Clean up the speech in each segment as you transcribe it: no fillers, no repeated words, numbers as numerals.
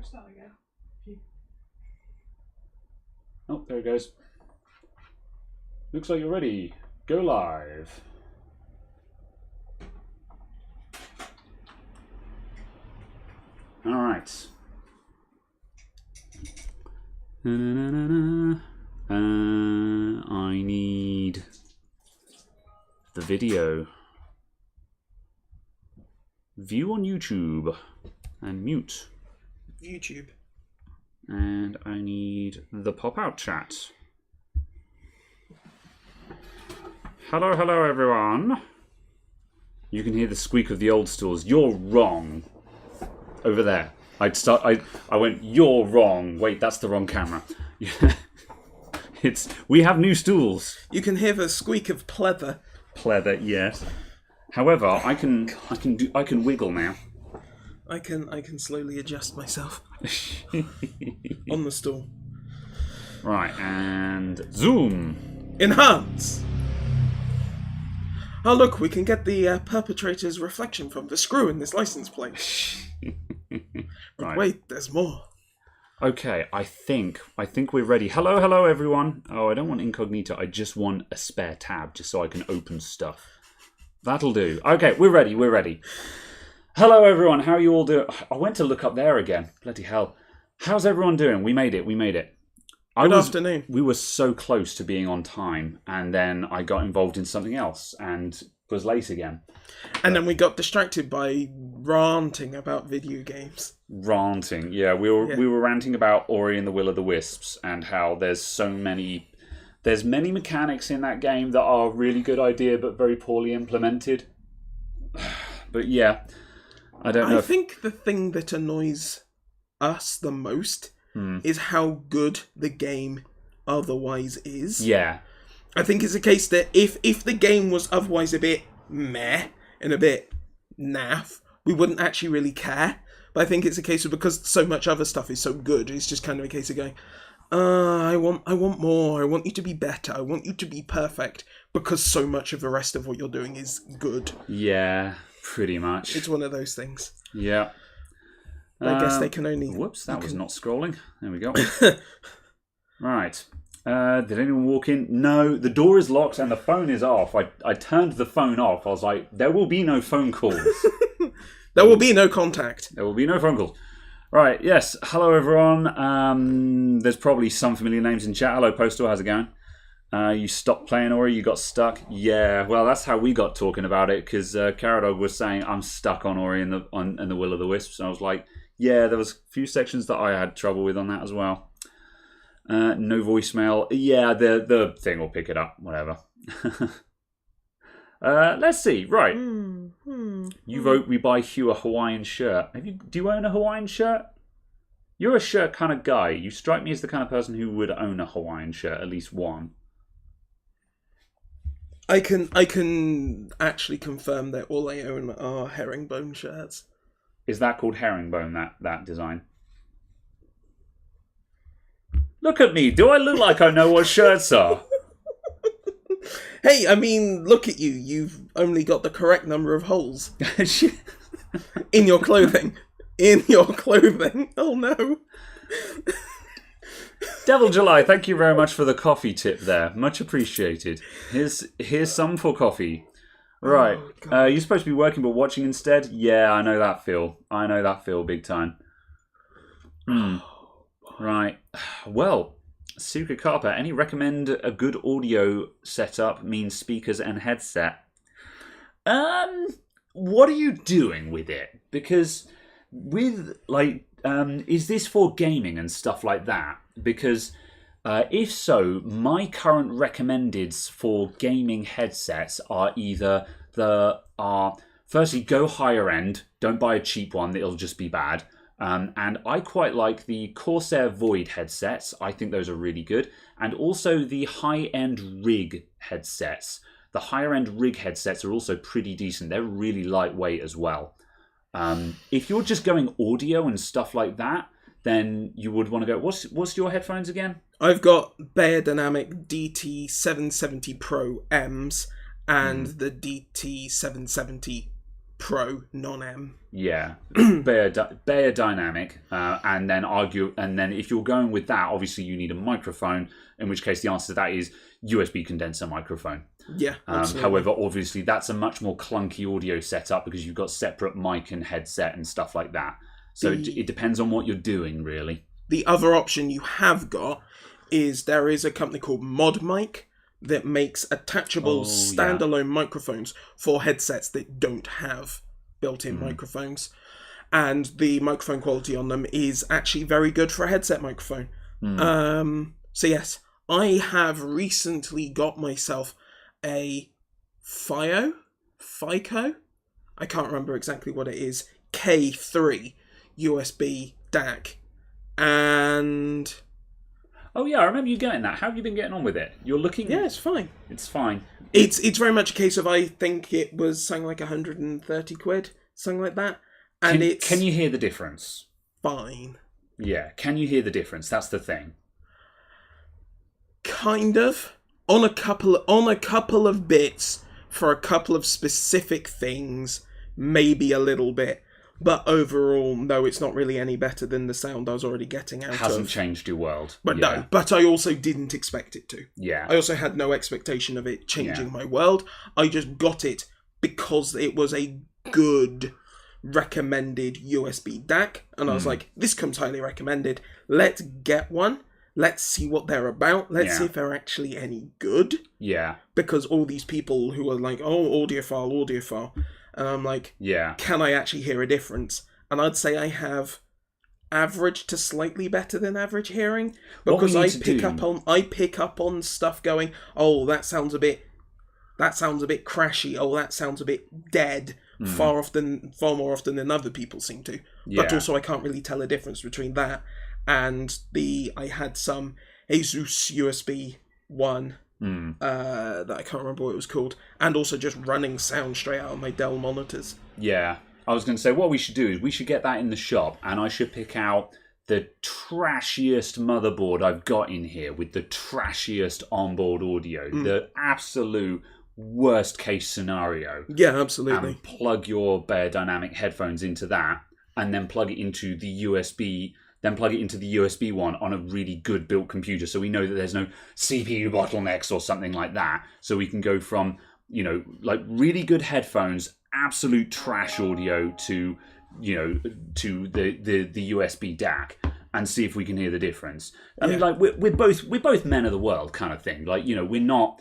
press that again. Oh, there it goes. Looks like you're ready. Go live. All right. I need the video. View on YouTube and mute. YouTube. And I need the pop-out chat. Hello, hello, everyone. You can hear the squeak of the old stools. You're wrong. Over there. I went, you're wrong. Wait, that's the wrong camera. We have new stools. You can hear the squeak of pleather. Pleather, yes. However, I can wiggle now. I can slowly adjust myself on the stool. Right, and zoom. Enhance. Oh look, we can get the perpetrator's reflection from the screw in this license plate. Right. Wait, there's more. Okay, I think we're ready. Hello, hello, everyone. Oh, I don't want incognito. I just want a spare tab just so I can open stuff. That'll do. Okay, we're ready. Hello, everyone. How are you all doing? I went to look up there again. Bloody hell. How's everyone doing? We made it. Good afternoon. We were so close to being on time, and then I got involved in something else and was late again. And then we got distracted by ranting about video games. Ranting, yeah. We were ranting about Ori and the Will of the Wisps and how there's many mechanics in that game that are a really good idea but very poorly implemented. But yeah, I don't know. I think the thing that annoys us the most is how good the game otherwise is. Yeah. I think it's a case that if the game was otherwise a bit meh and a bit naff, we wouldn't actually really care. But I think it's a case of because so much other stuff is so good, it's just kind of a case of going, I want more. I want you to be better. I want you to be perfect because so much of the rest of what you're doing is good. Yeah, pretty much. It's one of those things. Yeah. I guess they can only... Whoops, that was not scrolling. There we go. Right. Did anyone walk in? No, the door is locked and the phone is off. I turned the phone off. I was like, there will be no phone calls. There will be no contact. There will be no phone calls. Right, yes. Hello, everyone. There's probably some familiar names in chat. Hello, Postal. How's it going? You stopped playing Ori? You got stuck? Yeah, well, that's how we got talking about it, because Caradog was saying, I'm stuck on Ori and the Will of the Wisps. And I was like, yeah, there was a few sections that I had trouble with on that as well. No voicemail. Yeah, the thing will pick it up. Whatever. Let's see. Right. You vote we buy Hugh a Hawaiian shirt. Do you own a Hawaiian shirt? You're a shirt kind of guy. You strike me as the kind of person who would own a Hawaiian shirt, at least one. I can actually confirm that all I own are herringbone shirts. Is that called herringbone, that design? Look at me. Do I look like I know what shirts are? Hey, I mean, look at you. You've only got the correct number of holes in your clothing. In your clothing. Oh, no. Devil July, thank you very much for the coffee tip there. Much appreciated. Here's some for coffee. Right. You're supposed to be working but watching instead? Yeah, I know that feel. Big time. Right. Well, Suka Carper, any recommend a good audio setup means speakers and headset? What are you doing with it? Because with, is this for gaming and stuff like that? Because if so, my current recommendeds for gaming headsets are either firstly, go higher end. Don't buy a cheap one, it'll just be bad. And I quite like the Corsair Void headsets. I think those are really good. And also the high-end Rig headsets. The higher-end Rig headsets are also pretty decent. They're really lightweight as well. If you're just going audio and stuff like that, then you would want to go... What's your headphones again? I've got Beyerdynamic DT770 Pro M's and the DT770 Pro, non-M. Yeah, Bayer Dynamic, and then if you're going with that, obviously you need a microphone. In which case, the answer to that is USB condenser microphone. Yeah. However, obviously that's a much more clunky audio setup because you've got separate mic and headset and stuff like that. So it depends on what you're doing, really. The other option you have got is there is a company called ModMic that makes attachable standalone microphones for headsets that don't have built-in microphones. And the microphone quality on them is actually very good for a headset microphone. So yes, I have recently got myself a FICO? I can't remember exactly what it is. K3 USB DAC. And... Oh yeah, I remember you getting that. How have you been getting on with it? You're looking... Yeah, it's fine. It's fine. It's very much a case of, I think it was something like 130 quid, something like that. And can you hear the difference? Fine. Yeah, can you hear the difference? That's the thing. Kind of. On a couple of bits for a couple of specific things, maybe a little bit. But overall, no, it's not really any better than the sound I was already getting out of. Hasn't changed your world. But no, but I also didn't expect it to. Yeah. I also had no expectation of it changing my world. I just got it because it was a good recommended USB DAC. And I was like, this comes highly recommended. Let's get one. Let's see what they're about. Let's see if they're actually any good. Yeah. Because all these people who are like, oh, audiophile. And I'm like, can I actually hear a difference? And I'd say I have average to slightly better than average hearing. Because I pick up on stuff going, oh, that sounds a bit crashy. Oh, that sounds a bit dead. Far more often than other people seem to. Yeah. But also I can't really tell a difference between that and I had some Asus USB 1 that I can't remember what it was called, and also just running sound straight out of my Dell monitors. Yeah. I was going to say, what we should do is we should get that in the shop, and I should pick out the trashiest motherboard I've got in here with the trashiest onboard audio, the absolute worst case scenario. Yeah, absolutely. And plug your Bayer Dynamic headphones into that, and then plug it into the USB. Then plug it into the USB one on a really good built computer, so we know that there's no CPU bottlenecks or something like that. So we can go from, like really good headphones, absolute trash audio to, to the USB DAC, and see if we can hear the difference. I mean, like we're both men of the world kind of thing. Like, we're not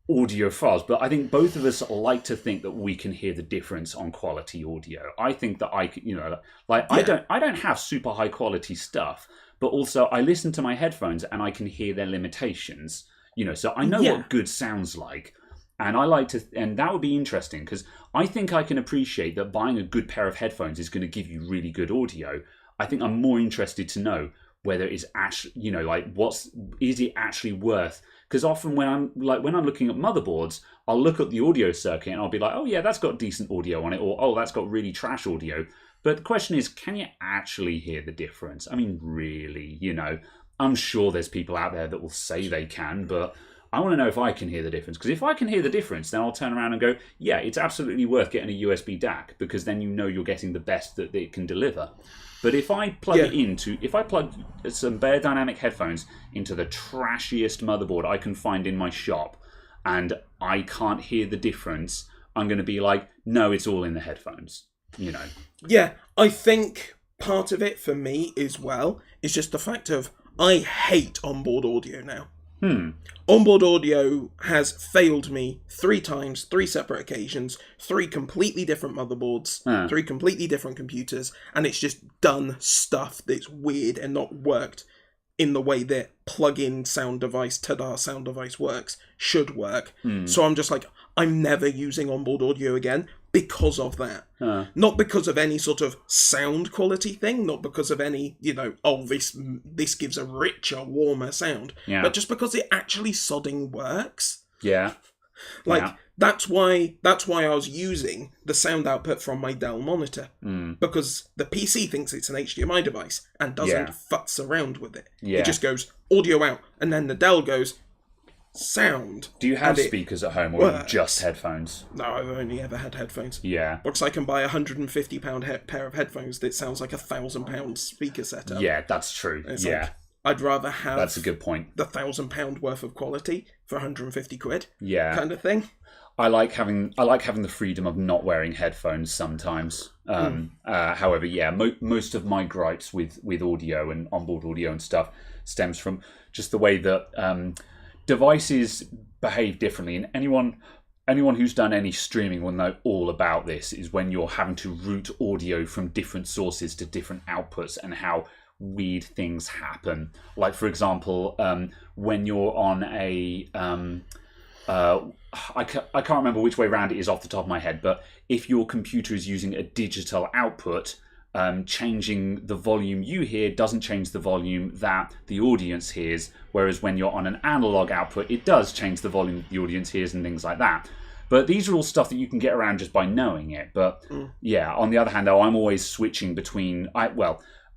audiophiles, but I think both of us like to think that we can hear the difference on quality audio. I think that I don't have super high quality stuff, but also I listen to my headphones and I can hear their limitations, so I know what good sounds like. And and that would be interesting because I think I can appreciate that buying a good pair of headphones is going to give you really good audio. I think I'm more interested to know whether it's actually, is it actually worth. Because often when I'm looking at motherboards, I'll look at the audio circuit and I'll be like, oh yeah, that's got decent audio on it, or oh, that's got really trash audio. But the question is, can you actually hear the difference? I mean, really, I'm sure there's people out there that will say they can, but I want to know if I can hear the difference. Because if I can hear the difference, then I'll turn around and go, yeah, it's absolutely worth getting a USB DAC, because then you're getting the best that it can deliver. But if I plug some Bayer Dynamic headphones into the trashiest motherboard I can find in my shop, and I can't hear the difference, I'm going to be like, no, it's all in the headphones, Yeah, I think part of it for me as well is just the fact of I hate onboard audio now. Onboard audio has failed me 3 times, 3 separate occasions, 3 completely different motherboards, 3 completely different computers, and it's just done stuff that's weird and not worked in the way that plug-in sound device, ta-da sound device works, should work. So I'm just like, I'm never using onboard audio again because of that. Not because of any sort of sound quality thing, not because of any, this gives a richer, warmer sound, but just because it actually sodding works. Yeah. That's why I was using the sound output from my Dell monitor, because the PC thinks it's an HDMI device and doesn't futz around with it. It just goes audio out, and then the Dell goes sound. Do you have and it speakers at home, or are you works. just headphones? No, I've only ever had headphones. Yeah. Because I can buy a £150 pair of headphones that sounds like a £1,000 speaker setup. Yeah, that's true. It's Yeah, like, I'd rather have that's a good point. the £1,000 worth of quality for 150 quid Yeah. kind of thing. I like having the freedom of not wearing headphones sometimes. However, yeah, most of my gripes with audio and onboard audio and stuff stems from just the way that devices behave differently. And anyone who's done any streaming will know all about this. Is when you're having to route audio from different sources to different outputs and how weird things happen. Like, for example, when you're on a I can't remember which way round it is off the top of my head, but if your computer is using a digital output, changing the volume you hear doesn't change the volume that the audience hears, whereas when you're on an analog output, it does change the volume the audience hears and things like that. But these are all stuff that you can get around just by knowing it. But yeah, on the other hand, though, I'm always switching between... I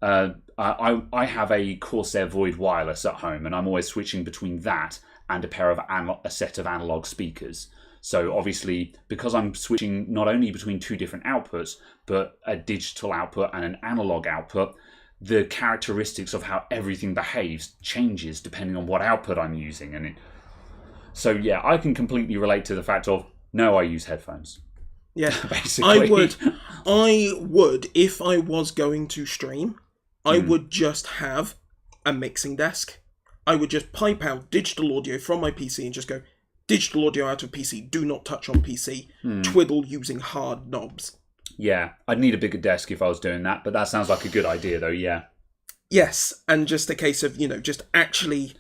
have a Corsair Void Wireless at home, and I'm always switching between that and a set of analog speakers. So obviously, because I'm switching not only between two different outputs, but a digital output and an analog output, the characteristics of how everything behaves changes depending on what output I'm using. So yeah, I can completely relate to the fact of, no, I use headphones. Yeah, basically. I would, if I was going to stream, I would just have a mixing desk. I would just pipe out digital audio from my PC and just go, digital audio out of PC, do not touch on PC, twiddle using hard knobs. Yeah, I'd need a bigger desk if I was doing that, but that sounds like a good idea though, yeah. Yes, and just a case of, just actually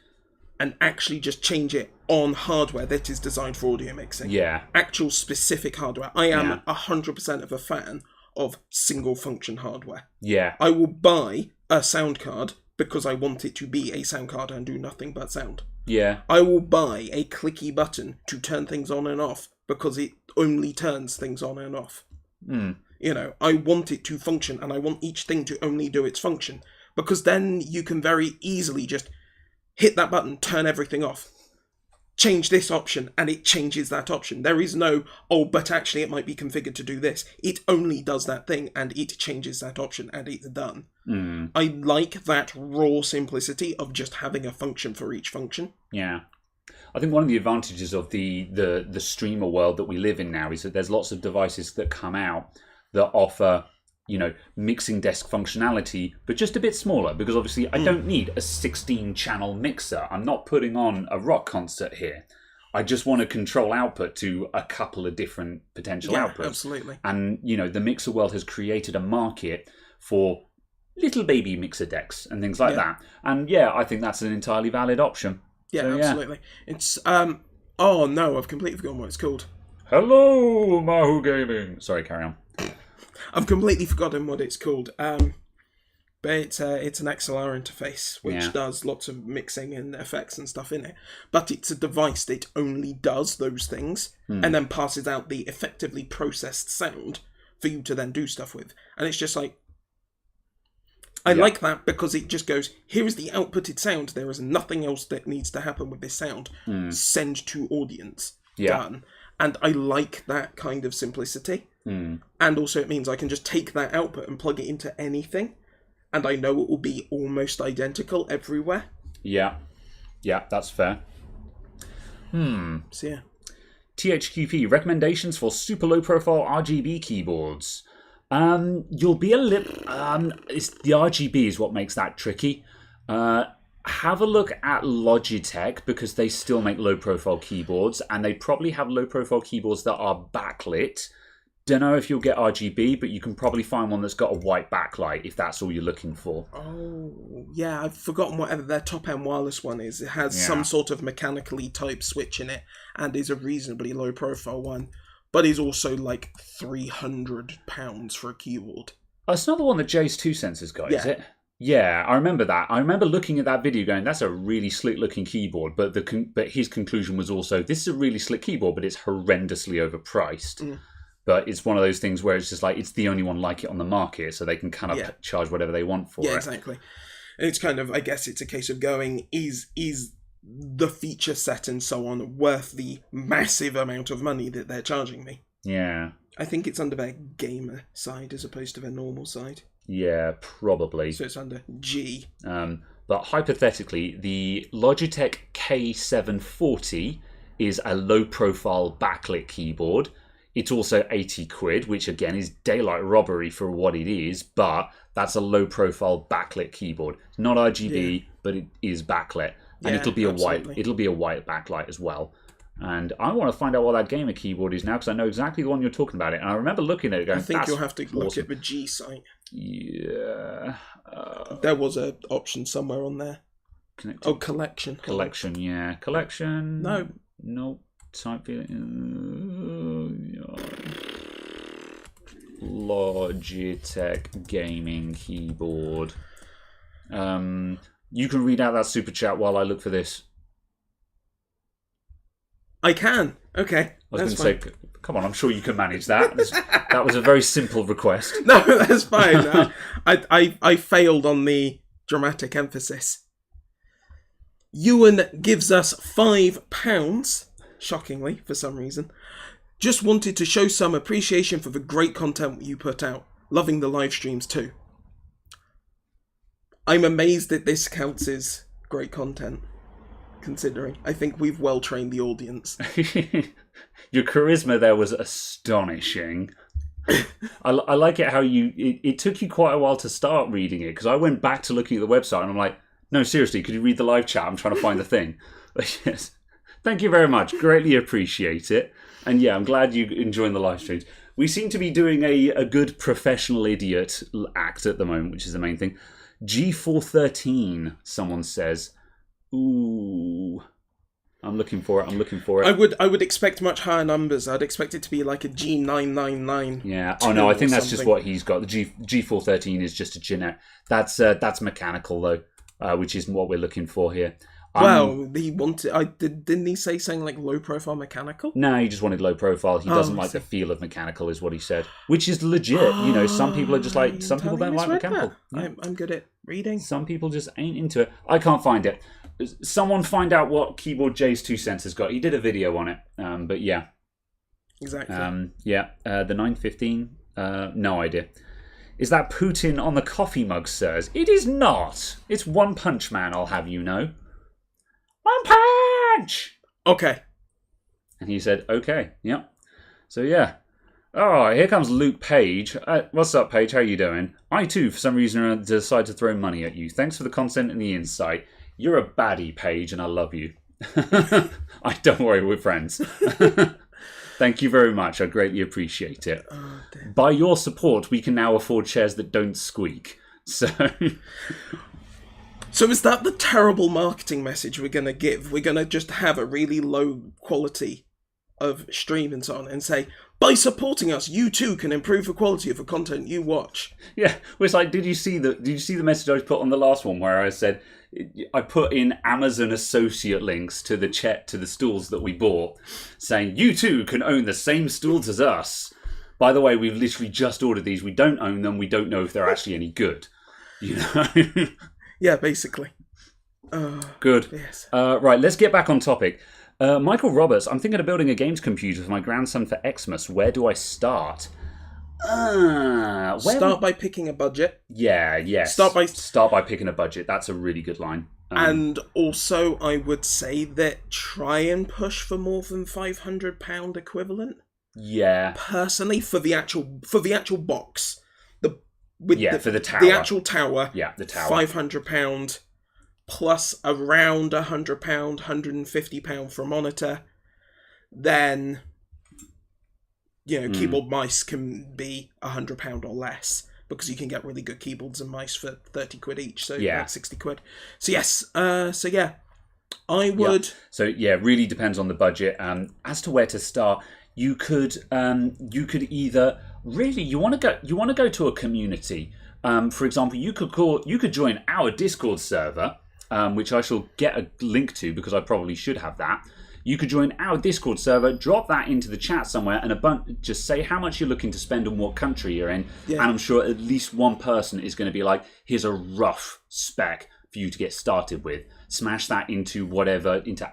just change it on hardware that is designed for audio mixing. Yeah. Actual specific hardware. I am 100% of a fan of single function hardware. Yeah. I will buy a sound card because I want it to be a sound card and do nothing but sound. Yeah. I will buy a clicky button to turn things on and off because it only turns things on and off. I want it to function, and I want each thing to only do its function, because then you can very easily just hit that button, turn everything off, change this option, and it changes that option. There is no, but actually it might be configured to do this. It only does that thing, and it changes that option, and it's done. I like that raw simplicity of just having a function for each function. Yeah. I think one of the advantages of the streamer world that we live in now is that there's lots of devices that come out that offer, mixing desk functionality, but just a bit smaller, because obviously I don't need a 16-channel mixer. I'm not putting on a rock concert here. I just want to control output to a couple of different potential outputs. Absolutely. And, the mixer world has created a market for little baby mixer decks and things like that. And yeah, I think that's an entirely valid option. Yeah, So, absolutely. It's, oh no, I've completely forgotten what it's called. Hello, Mahu Gaming. Sorry, carry on. I've completely forgotten what it's called. But it's an XLR interface, which does lots of mixing and effects and stuff in it. But it's a device that only does those things and then passes out the effectively processed sound for you to then do stuff with. And it's just like, I like that because it just goes, here is the outputted sound. There is nothing else that needs to happen with this sound. Send to audience. Done. And I like that kind of simplicity. And also it means I can just take that output and plug it into anything. And I know it will be almost identical everywhere. Yeah, that's fair. So yeah. THQP, recommendations for super low profile RGB keyboards. You'll be a little... it's the RGB is what makes that tricky. Have a look at Logitech, because they still make low profile keyboards, and they probably have low profile keyboards that are backlit. Don't know if you'll get RGB, but you can probably find one that's got a white backlight if that's all you're looking for. Oh, yeah, I've forgotten whatever their top-end wireless one is. It has some sort of mechanically typed switch in it, and is a reasonably low-profile one, but is also like £300 for a keyboard. Oh, it's not the one that Jay's 2 Senses got, is it? Yeah, I remember that. I remember looking at that video going, that's a really slick-looking keyboard, but his conclusion was also, this is a really slick keyboard, but it's horrendously overpriced. But it's one of those things where it's just like, it's the only one like it on the market, so they can kind of charge whatever they want for it. Yeah, exactly. And it's kind of, I guess it's a case of going, is the feature set and so on worth the massive amount of money that they're charging me. Yeah. I think it's under their gamer side as opposed to their normal side. Yeah, probably. So it's under G. But hypothetically, the Logitech K740 is a low-profile backlit keyboard. It's also 80 quid, which again is daylight robbery for what it is, but that's a low-profile backlit keyboard. It's not RGB, but it is backlit, and it'll be a white backlight as well. And I want to find out what that gamer keyboard is now, because I know exactly the one you're talking about. And I remember looking at it going, I think you'll have to look awesome. at the G site. Yeah. There was an option somewhere on there. Collection. Collection, yeah. Collection. No. Nope. Type Logitech gaming keyboard. You can read out that super chat while I look for this. I can. Okay. I was going to say, come on, I'm sure you can manage that. That was a very simple request. No, that's fine. I failed on the dramatic emphasis. Ewan gives us £5, shockingly, for some reason. Just wanted to show some appreciation for the great content you put out. Loving the live streams too. I'm amazed that this counts as great content, considering I think we've well trained the audience. Your charisma there was astonishing. I like it how it took you quite a while to start reading it, because I went back to looking at the website and I'm like, no, seriously, could you read the live chat? I'm trying to find the thing. But yes, thank you very much. Greatly appreciate it. And yeah, I'm glad you're enjoying the live streams. We seem to be doing a good professional idiot act at the moment, which is the main thing. G413, someone says. Ooh. I'm looking for it. I would expect much higher numbers. I'd expect it to be like a G999. Yeah. Oh no, I think that's just what he's got. The G413 is just a generic. That's mechanical though, which isn't what we're looking for here. Well, he wanted. Didn't he say something like low profile mechanical? No, he just wanted low profile. He doesn't like the feel of mechanical, is what he said. Which is legit. You know, some people are just like, some people don't like mechanical. Yeah. I'm good at reading. Some people just ain't into it. I can't find it. Someone find out what Keyboard J's 2 cents has got. He did a video on it, but yeah. Exactly. The 915, no idea. Is that Putin on the coffee mug, sirs? It is not. It's One Punch Man, I'll have you know. One punch! Okay. And he said, okay, yep. So yeah. Oh, here comes Luke Page. What's up, Page? How you doing? I too, for some reason, decided to throw money at you. Thanks for the content and the insight. You're a baddie, Paige, and I love you. Don't worry, we're friends. Thank you very much. I greatly appreciate it. Oh, by your support, we can now afford chairs that don't squeak. So is that the terrible marketing message we're going to give? We're going to just have a really low quality of stream and so on and say, by supporting us, you too can improve the quality of the content you watch. Yeah, well, it's like, did you see the message I put on the last one where I said I put in Amazon associate links to the stools that we bought, saying you too can own the same stools as us. By the way, we've literally just ordered these. We don't own them. We don't know if they're actually any good. You know. Yeah, basically. Good. Yes. Right, let's get back on topic. Michael Roberts, I'm thinking of building a games computer for my grandson for Xmas. Where do I start? Start by picking a budget. Yeah, yes. Start by picking a budget. That's a really good line. And also, I would say that try and push for more than £500 equivalent. Yeah. Personally, for the actual box. For the tower. The actual tower. Yeah, the tower. £500 plus around £100, £150 for a monitor. Then, keyboard mice can be £100 or less, because you can get really good keyboards and mice for 30 quid each. So yeah, 60 quid. So yes, I would. Yeah. So yeah, really depends on the budget. As to where to start, you could either really you want to go to a community. For example, you could join our Discord server, which I shall get a link to because I probably should have that. You could join our Discord server, drop that into the chat somewhere, and just say how much you're looking to spend and what country you're in. Yeah. And I'm sure at least one person is going to be like, here's a rough spec. for you to get started with. Smash that into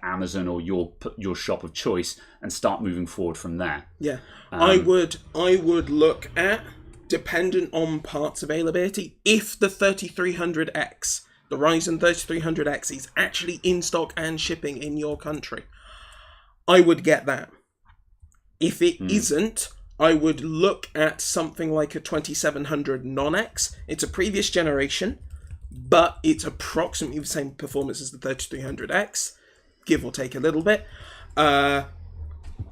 Amazon or your shop of choice, and start moving forward from there. Yeah, I would look at, dependent on parts availability, if the 3300X, the Ryzen 3300X, is actually in stock and shipping in your country, I would get that. If it isn't, I would look at something like a 2700 non-X. It's a previous generation, but it's approximately the same performance as the 3300X, give or take a little bit.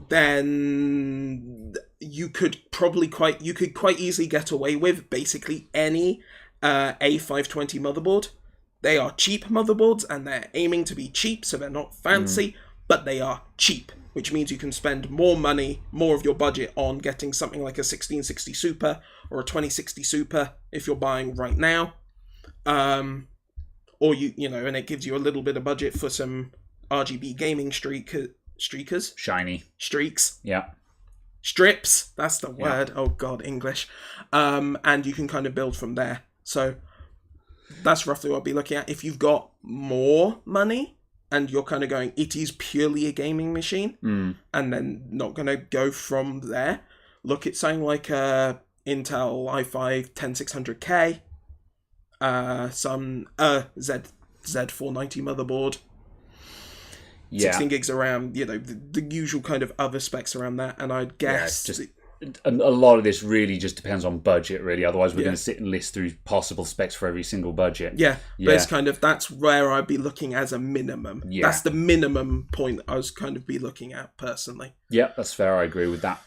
Then you could quite easily get away with basically any A520 motherboard. They are cheap motherboards, and they're aiming to be cheap, so they're not fancy, but they are cheap, which means you can spend more money, more of your budget, on getting something like a 1660 Super or a 2060 Super if you're buying right now. Or and it gives you a little bit of budget for some RGB gaming streakers. Shiny. Streaks. Yeah. Strips. That's the word. Yeah. Oh God, English. And you can kind of build from there. So that's roughly what I'll be looking at. If you've got more money and you're kind of going, it is purely a gaming machine, and then not going to go from there, look at something like a Intel i5 10600K, some Z490 motherboard, 16 gigs around, the usual kind of other specs around that, and I'd guess... Yeah, a lot of this really just depends on budget, really. Otherwise, we're going to sit and list through possible specs for every single budget. Yeah, but it's kind of, that's where I'd be looking as a minimum. Yeah. That's the minimum point I was kind of be looking at, personally. Yeah, that's fair. I agree with that.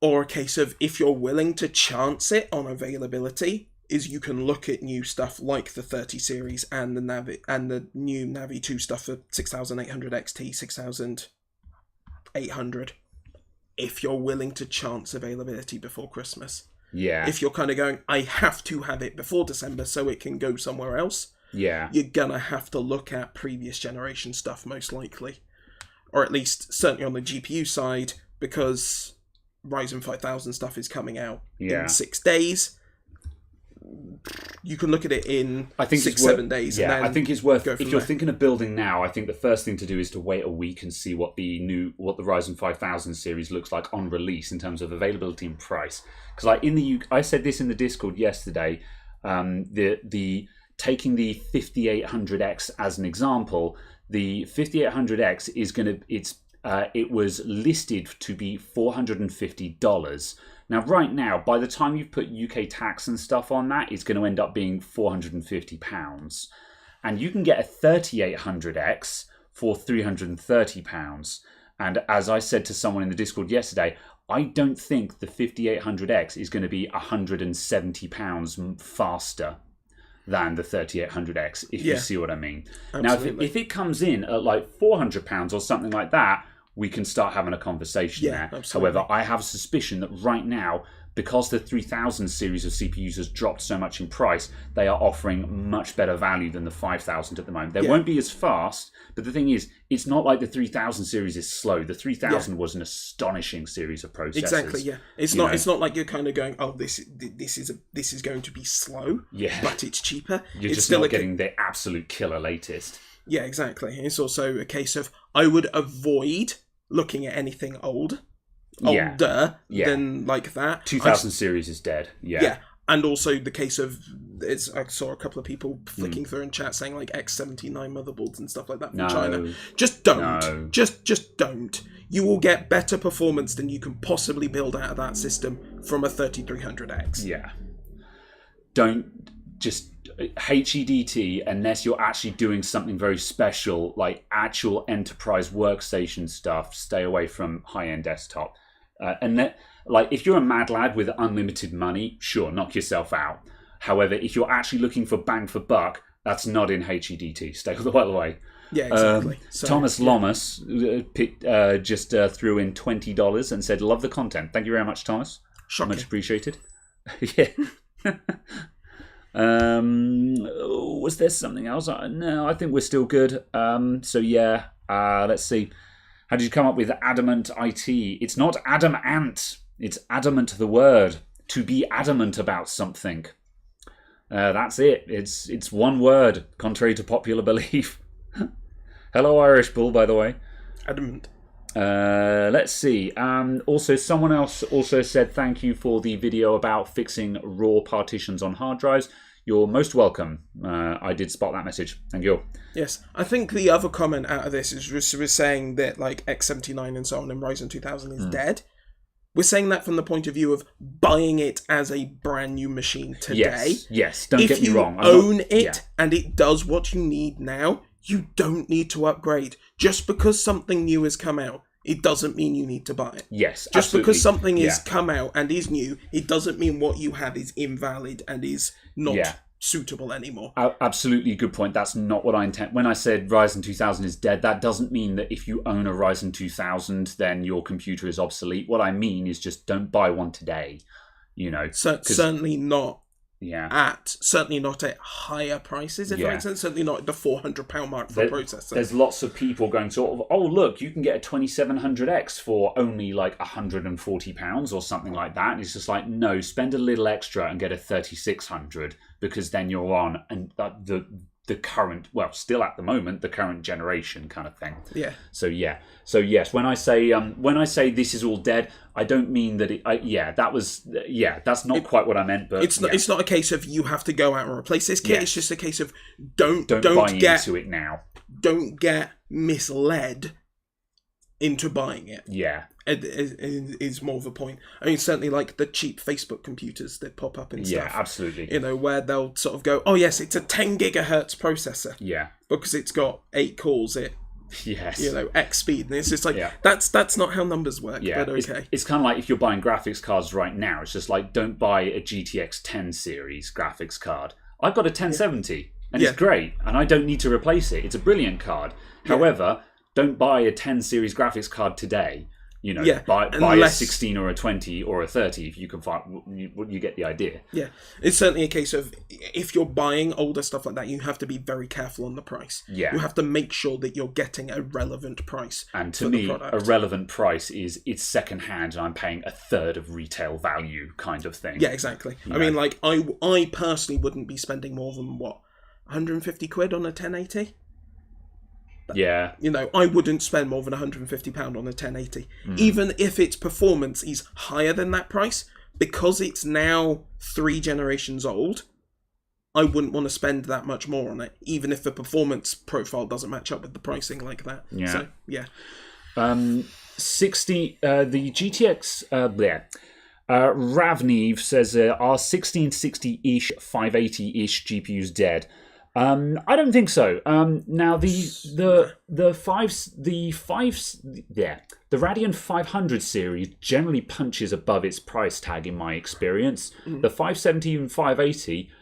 Or a case of, if you're willing to chance it on availability, is you can look at new stuff like the 30 series and the new Navi 2 stuff for 6800 XT, 6800. If you're willing to chance availability before Christmas. Yeah. If you're kind of going, I have to have it before December so it can go somewhere else. Yeah. You're gonna have to look at previous generation stuff, most likely. Or at least, certainly on the GPU side, because Ryzen 5000 stuff is coming out in 6 days. You can look at it in 6-7 days. Yeah, and then I think it's worth. If you're there. thinking of building now, I think the first thing to do is to wait a week and see what the Ryzen 5000 series looks like on release in terms of availability and price. Because I said this in the Discord yesterday. The taking the 5800X as an example, the 5800X is going to it was listed to be $450. Now, right now, by the time you've put UK tax and stuff on that, it's going to end up being £450. And you can get a 3800X for £330. And as I said to someone in the Discord yesterday, I don't think the 5800X is going to be £170 faster than the 3800X, if you see what I mean. Absolutely. Now, if it comes in at like £400 or something like that, we can start having a conversation there. Absolutely. However, I have a suspicion that right now, because the 3000 series of CPUs has dropped so much in price, they are offering much better value than the 5000 at the moment. They won't be as fast, but the thing is, it's not like the 3000 series is slow. The 3000 was an astonishing series of processors. Exactly, yeah. It's not like you're kind of going, oh, this is going to be slow, but it's cheaper. You're it's just still not getting the absolute killer latest. Yeah, exactly. It's also a case of, I would avoid looking at anything older than like that. 2000 series is dead. Yeah. And also the case of, I saw a couple of people flicking through in chat saying like X79 motherboards and stuff like that from China. Just don't. No. Just don't. You will get better performance than you can possibly build out of that system from a 3300X. Yeah. Don't just... HEDT, unless you're actually doing something very special, like actual enterprise workstation stuff, stay away from high-end desktop. And that, like, if you're a mad lad with unlimited money, sure, knock yourself out. However, if you're actually looking for bang for buck, that's not in HEDT. Stay the other way. Yeah, exactly. Thomas Lomas just threw in $20 and said, "Love the content." Thank you very much, Thomas. Shocking. Much appreciated. Yeah. Was there something else? No, I think we're still good. Let's see. How did you come up with Adamant IT? It's not Adamant. It's adamant, the word. To be adamant about something. That's it. It's one word, contrary to popular belief. Hello, Irish Bull, by the way. Adamant. Let's see. Also, someone else also said thank you for the video about fixing raw partitions on hard drives. You're most welcome. I did spot that message. Thank you. Yes, I think the other comment out of this is was saying that like X79 and so on in Ryzen 2000 is dead. We're saying that from the point of view of buying it as a brand new machine today. Yes. Don't get me wrong. If you own it and it does what you need now, you don't need to upgrade. Just because something new has come out, it doesn't mean you need to buy it. Yes, Just because something has come out and is new, it doesn't mean what you have is invalid and is not suitable anymore. Absolutely good point. That's not what I intend. When I said Ryzen 2000 is dead, that doesn't mean that if you own a Ryzen 2000, then your computer is obsolete. What I mean is just don't buy one today. You know, certainly not. Yeah. Certainly not at higher prices, if that makes sense. Certainly not at the £400 mark for a processor. There's lots of people going sort of, oh, look, you can get a 2700X for only like £140 or something like that. And it's just like, no, spend a little extra and get a 3600 because then you're on and the current, well, still at the moment, the current generation kind of thing. Yeah. So yes, when I say this is all dead, I don't mean that that's not quite what I meant. But it's not a case of you have to go out and replace this kit. Yes. It's just a case of don't buy get into it now. Don't get misled into buying it. Yeah. Is more of a point. I mean, certainly like the cheap Facebook computers that pop up and stuff. Yeah, absolutely. You know, where they'll sort of go, oh yes, it's a 10 gigahertz processor. Yeah. Because it's got 8 cores, Yes. You know, X speed. And it's just like, that's not how numbers work, but okay. It's kind of like if you're buying graphics cards right now, it's just like, don't buy a GTX 10 series graphics card. I've got a 1070, and it's great, and I don't need to replace it. It's a brilliant card. However, don't buy a 10 series graphics card today. You know, buy a 16 or a 20 or a 30 if you can find. You get the idea. Yeah, it's certainly a case of if you're buying older stuff like that, you have to be very careful on the price. Yeah, you have to make sure that you're getting a relevant price. And to me, a relevant price is it's second hand, and I'm paying a third of retail value, kind of thing. Yeah, exactly. I mean, like I personally wouldn't be spending more than what £150 on a 1080. Yeah. You know, I wouldn't spend more than £150 on a 1080. Even if its performance is higher than that price, because it's now 3 generations old, I wouldn't want to spend that much more on it, even if the performance profile doesn't match up with the pricing like that. Yeah. So, yeah. The GTX, Ravneev says, are 1660-ish, 580-ish GPUs dead? I don't think so. Now the Radeon 500 series generally punches above its price tag in my experience. The 570 and 580,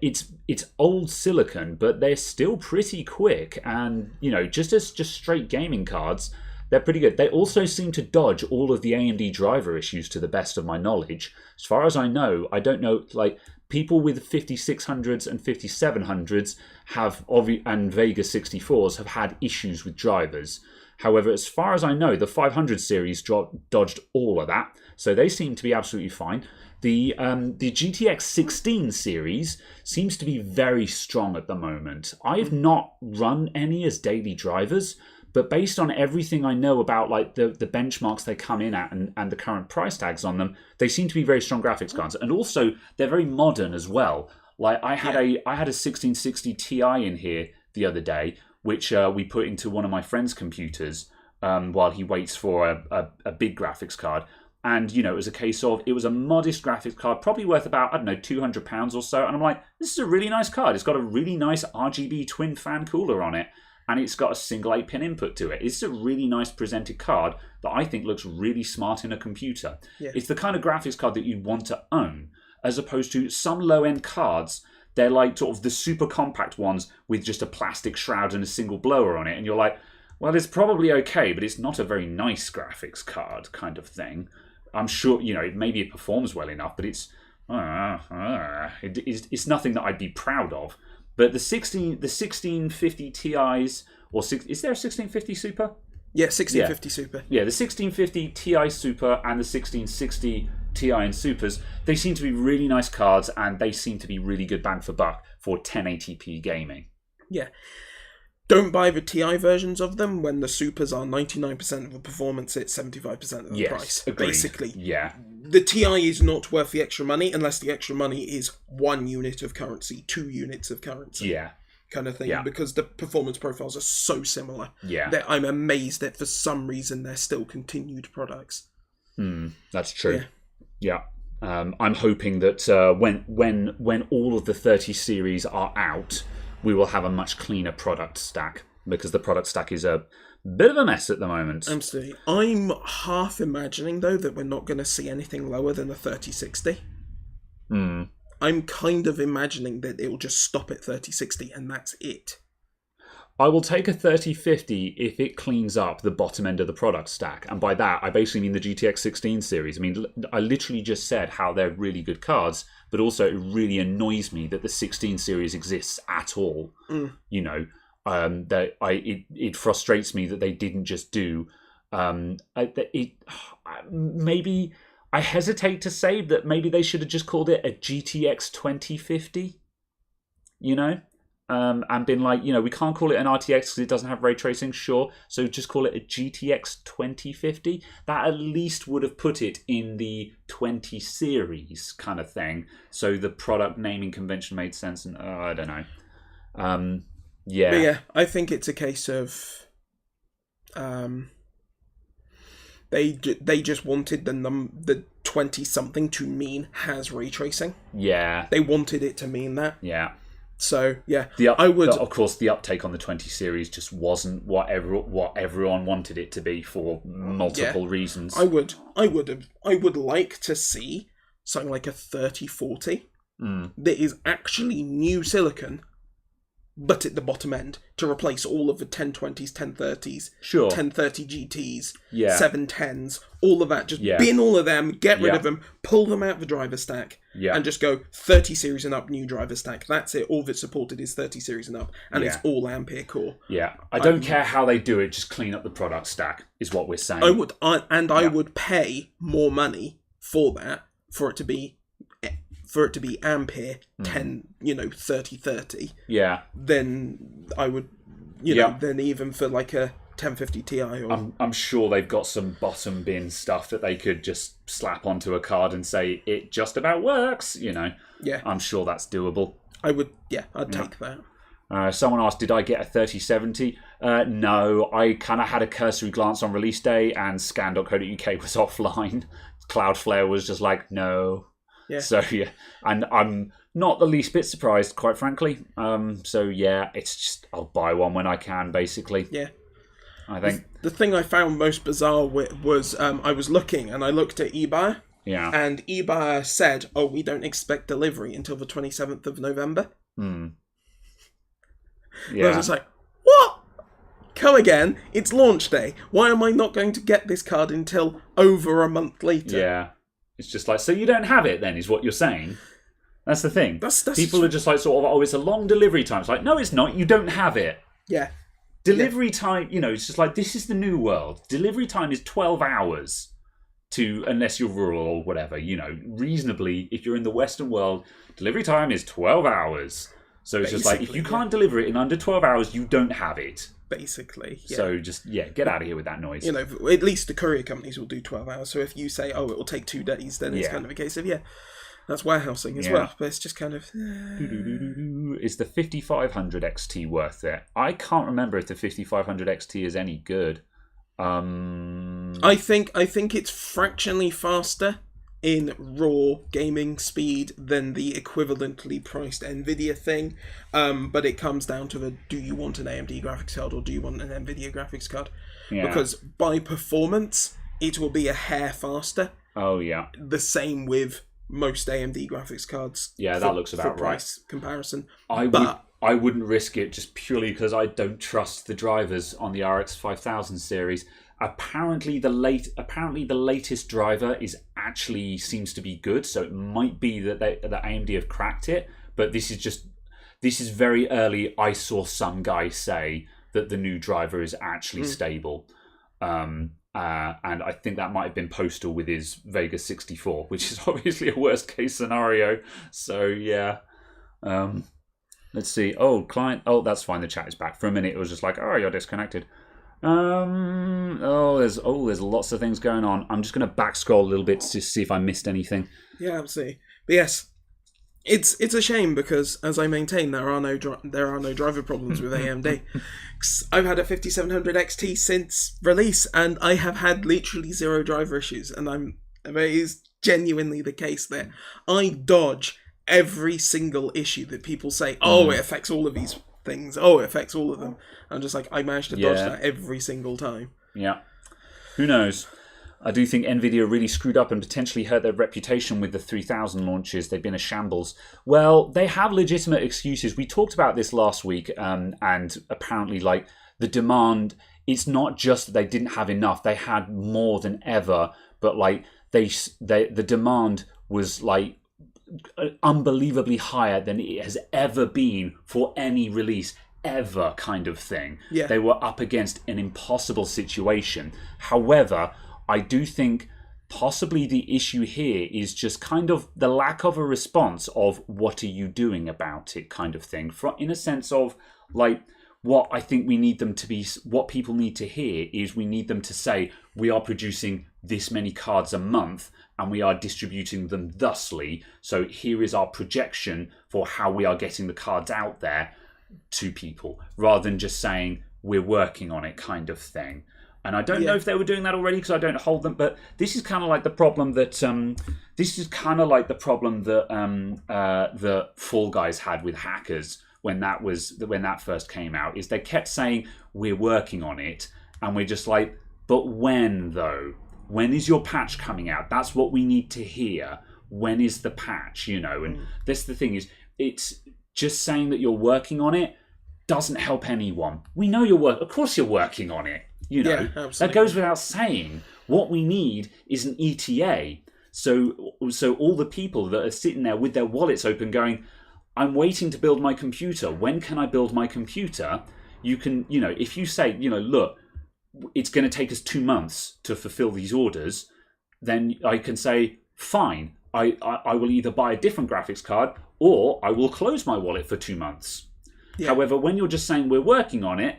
it's old silicon, but they're still pretty quick, and you know, just straight gaming cards, they're pretty good. They also seem to dodge all of the AMD driver issues, to the best of my knowledge. As far as I know, I don't know, like, people with 5600s and 5700s and Vega 64s have had issues with drivers. However, as far as I know, the 500 series dodged all of that, so they seem to be absolutely fine. The GTX 16 series seems to be very strong at the moment. I've not run any as daily drivers, but based on everything I know about, like, the benchmarks they come in at and the current price tags on them, they seem to be very strong graphics cards. And also, they're very modern as well. Like, I had a 1660 Ti in here the other day, which we put into one of my friend's computers while he waits for a big graphics card. And, you know, it was a case of, it was a modest graphics card, probably worth about, I don't know, £200 or so. And I'm like, this is a really nice card. It's got a really nice RGB twin fan cooler on it. And it's got a single 8-pin input to it. It's a really nice presented card that I think looks really smart in a computer. Yeah. It's the kind of graphics card that you'd want to own, as opposed to some low-end cards. They're like sort of the super compact ones with just a plastic shroud and a single blower on it. And you're like, well, it's probably okay, but it's not a very nice graphics card kind of thing. I'm sure, you know, maybe it performs well enough, but it's nothing that I'd be proud of. But the 1650 Ti's, is there a 1650 Super? Yeah, 1650 Super. Yeah, the 1650 Ti Super and the 1660 Ti and Supers, they seem to be really nice cards, and they seem to be really good bang for buck for 1080p gaming. Yeah. Don't buy the Ti versions of them when the Supers are 99% of the performance at 75% of the price. Agreed. Basically. Yeah. The Ti is not worth the extra money unless the extra money is 1 unit of currency, 2 units of currency. Yeah. Kind of thing, Yeah. because the performance profiles are so similar. Yeah. That I'm amazed that for some reason they're still continued products. That's true. Yeah. I'm hoping that when all of the 30 series are out, we will have a much cleaner product stack, because the product stack is a bit of a mess at the moment. Absolutely. I'm half imagining, though, that we're not going to see anything lower than a 3060. I'm kind of imagining that it will just stop at 3060 and that's it. I will take a 3050 if it cleans up the bottom end of the product stack. And by that, I basically mean the GTX 16 series. I mean, I literally just said how they're really good cards, but also it really annoys me that the 16 series exists at all. You know, it frustrates me that they didn't just do... maybe... I hesitate to say that maybe they should have just called it a GTX 2050, you know? And been like, you know, we can't call it an RTX because it doesn't have ray tracing, sure. So just call it a GTX 2050. That at least would have put it in the 20 series kind of thing. So the product naming convention made sense. And I don't know. Yeah. But yeah, I think it's a case of they just wanted the 20 something to mean has ray tracing. Yeah. They wanted it to mean that. Yeah. So yeah, of course, the uptake on the 20 series just wasn't what everyone wanted it to be for multiple reasons. I would like to see something like a 3040 that is actually new silicon, but at the bottom end, to replace all of the 1020s, 1030s, sure, 1030 GTs, yeah, 710s, all of that. Just bin all of them, get rid of them, pull them out of the driver stack, and just go 30 series and up, new driver stack. That's it. All that's supported is 30 series and up, and it's all Ampere core. Yeah, I don't care how they do it. Just clean up the product stack is what we're saying. I would pay more money for that, for it to be Ampere 10, 3030. Yeah. Then I would, then even for like a 1050 Ti. Or... I'm sure they've got some bottom bin stuff that they could just slap onto a card and say it just about works. Yeah. I'm sure that's doable. I'd take that. Someone asked, did I get a 3070? No, I kind of had a cursory glance on release day and scan.co.uk was offline. Cloudflare was just like, no. Yeah. So, yeah. And I'm not the least bit surprised, quite frankly. So, yeah, it's just, I'll buy one when I can, basically. Yeah. I think. The thing I found most bizarre was I was looking and I looked at eBay. Yeah. And eBay said, we don't expect delivery until the 27th of November. Yeah. I was just like, what? Come again? It's launch day. Why am I not going to get this card until over a month later? Yeah. It's just like, so you don't have it then, is what you're saying? That's the thing. People are just like, sort of, it's a long delivery time. It's like, no, it's not. You don't have it. Yeah. Delivery time, it's just like, this is the new world. Delivery time is 12 hours unless you're rural or whatever, reasonably, if you're in the Western world, delivery time is 12 hours. So it's just like, if you can't deliver it in under 12 hours, you don't have it. Basically, yeah. So just, get out of here with that noise. At least the courier companies will do 12 hours. So if you say, it will take 2 days, then it's kind of a case of, that's warehousing as well. But it's just kind of... Is the 5500 XT worth it? I can't remember if the 5500 XT is any good. I think it's fractionally faster in raw gaming speed than the equivalently priced Nvidia thing, but it comes down to do you want an AMD graphics card or do you want an Nvidia graphics card? Because by performance it will be a hair faster. The same with most AMD graphics cards. That looks about for price right. Comparison. I wouldn't risk it just purely because I don't trust the drivers on the RX 5000 series. Apparently the latest driver seems to be good, so it might be that AMD have cracked it, but this is very early. I saw some guy say that the new driver is actually stable. And I think that might have been Postal with his Vega 64, which is obviously a worst case scenario. So yeah. Let's see. Oh, client. Oh, that's fine. The chat is back. For a minute, it was just like, oh, you're disconnected. There's lots of things going on. I'm just going to back scroll a little bit to see if I missed anything. Yeah, absolutely. But yes, it's a shame because, as I maintain, there are no driver problems with AMD. I've had a 5700 XT since release, and I have had literally zero driver issues. And it is genuinely the case that I dodge every single issue that people say, oh, it affects all of these things. Oh, it affects all of them. I'm just like, I managed to dodge that every single time. Yeah. Who knows? I do think Nvidia really screwed up and potentially hurt their reputation with the 3000 launches. They've been a shambles. Well, they have legitimate excuses. We talked about this last week, and apparently, like, the demand, it's not just that they didn't have enough. They had more than ever, but, like, the demand was, like, unbelievably higher than it has ever been for any release ever, kind of thing. Yeah. They were up against an impossible situation. However, I do think possibly the issue here is just kind of the lack of a response of what are you doing about it, kind of thing. In a sense of, like, what I think we need them to be, what people need to hear is we need them to say, we are producing this many cards a month and we are distributing them thusly. So here is our projection for how we are getting the cards out there to people, rather than just saying we're working on it, kind of thing. And I don't know if they were doing that already because I don't hold them. But this is kind of like the problem that the Fall Guys had with hackers when that first came out. Is they kept saying we're working on it, and we're just like, but when though? When is your patch coming out? That's what we need to hear. When is the patch? And this the thing is, it's just saying that you're working on it doesn't help anyone. We know of course you're working on it. Yeah, that goes without saying. What we need is an ETA. So all the people that are sitting there with their wallets open going, I'm waiting to build my computer. When can I build my computer? You can, if you say, look, it's going to take us 2 months to fulfill these orders, then I can say, fine, I will either buy a different graphics card or I will close my wallet for 2 months. Yeah. However, when you're just saying we're working on it,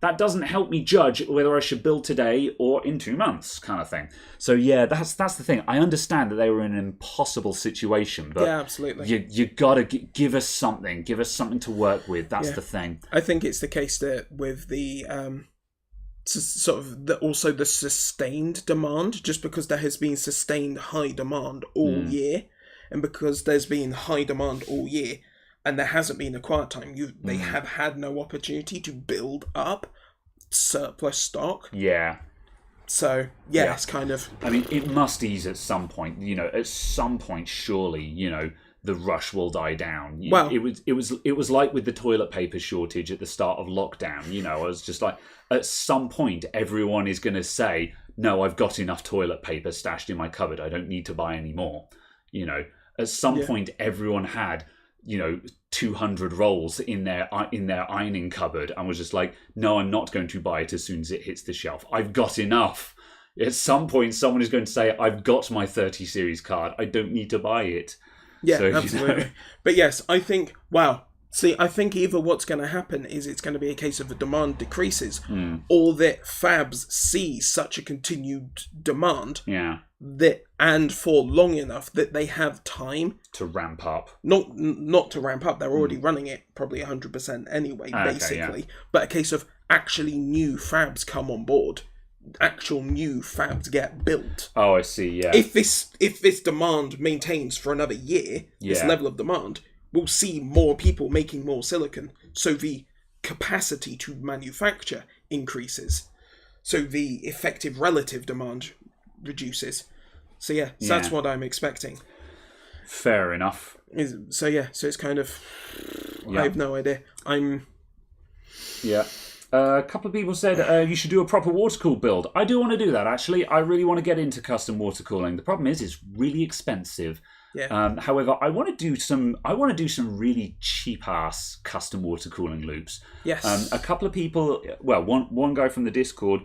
that doesn't help me judge whether I should build today or in 2 months, kind of thing. So yeah, that's the thing. I understand that they were in an impossible situation, but yeah, absolutely. You gotta give us something to work with. That's the thing. I think it's the case that with the also the sustained demand, just because there has been sustained high demand all year, and because there's been high demand all year, and there hasn't been a quiet time, they have had no opportunity to build up surplus stock. Yeah. So yeah, it's kind of. I mean, it must ease at some point. At some point, surely, the rush will die down. Well, it was like with the toilet paper shortage at the start of lockdown. I was just like, at some point, everyone is going to say, "No, I've got enough toilet paper stashed in my cupboard. I don't need to buy any more." At some point, everyone had 200 rolls in their ironing cupboard and was just like, no, I'm not going to buy it as soon as it hits the shelf. I've got enough. At some point, someone is going to say, I've got my 30 series card. I don't need to buy it. Yeah, so, absolutely. But yes, I think, I think either what's going to happen is it's going to be a case of the demand decreases, or that fabs see such a continued demand and for long enough that they have time to ramp up. Not to ramp up, they're already running it probably 100% anyway, basically. But a case of actually new fabs come on board. Actual new fabs get built. Oh, I see, yeah. If this demand maintains for another year, this level of demand, we'll see more people making more silicon. So the capacity to manufacture increases. So the effective relative demand reduces. So that's what I'm expecting. Fair enough. So it's kind of... I have no idea. Yeah. A couple of people said you should do a proper water cooled build. I do want to do that, actually. I really want to get into custom water cooling. The problem is it's really expensive. Yeah. However, I want to do some really cheap ass custom water cooling loops. Yes. A couple of people, one guy from the Discord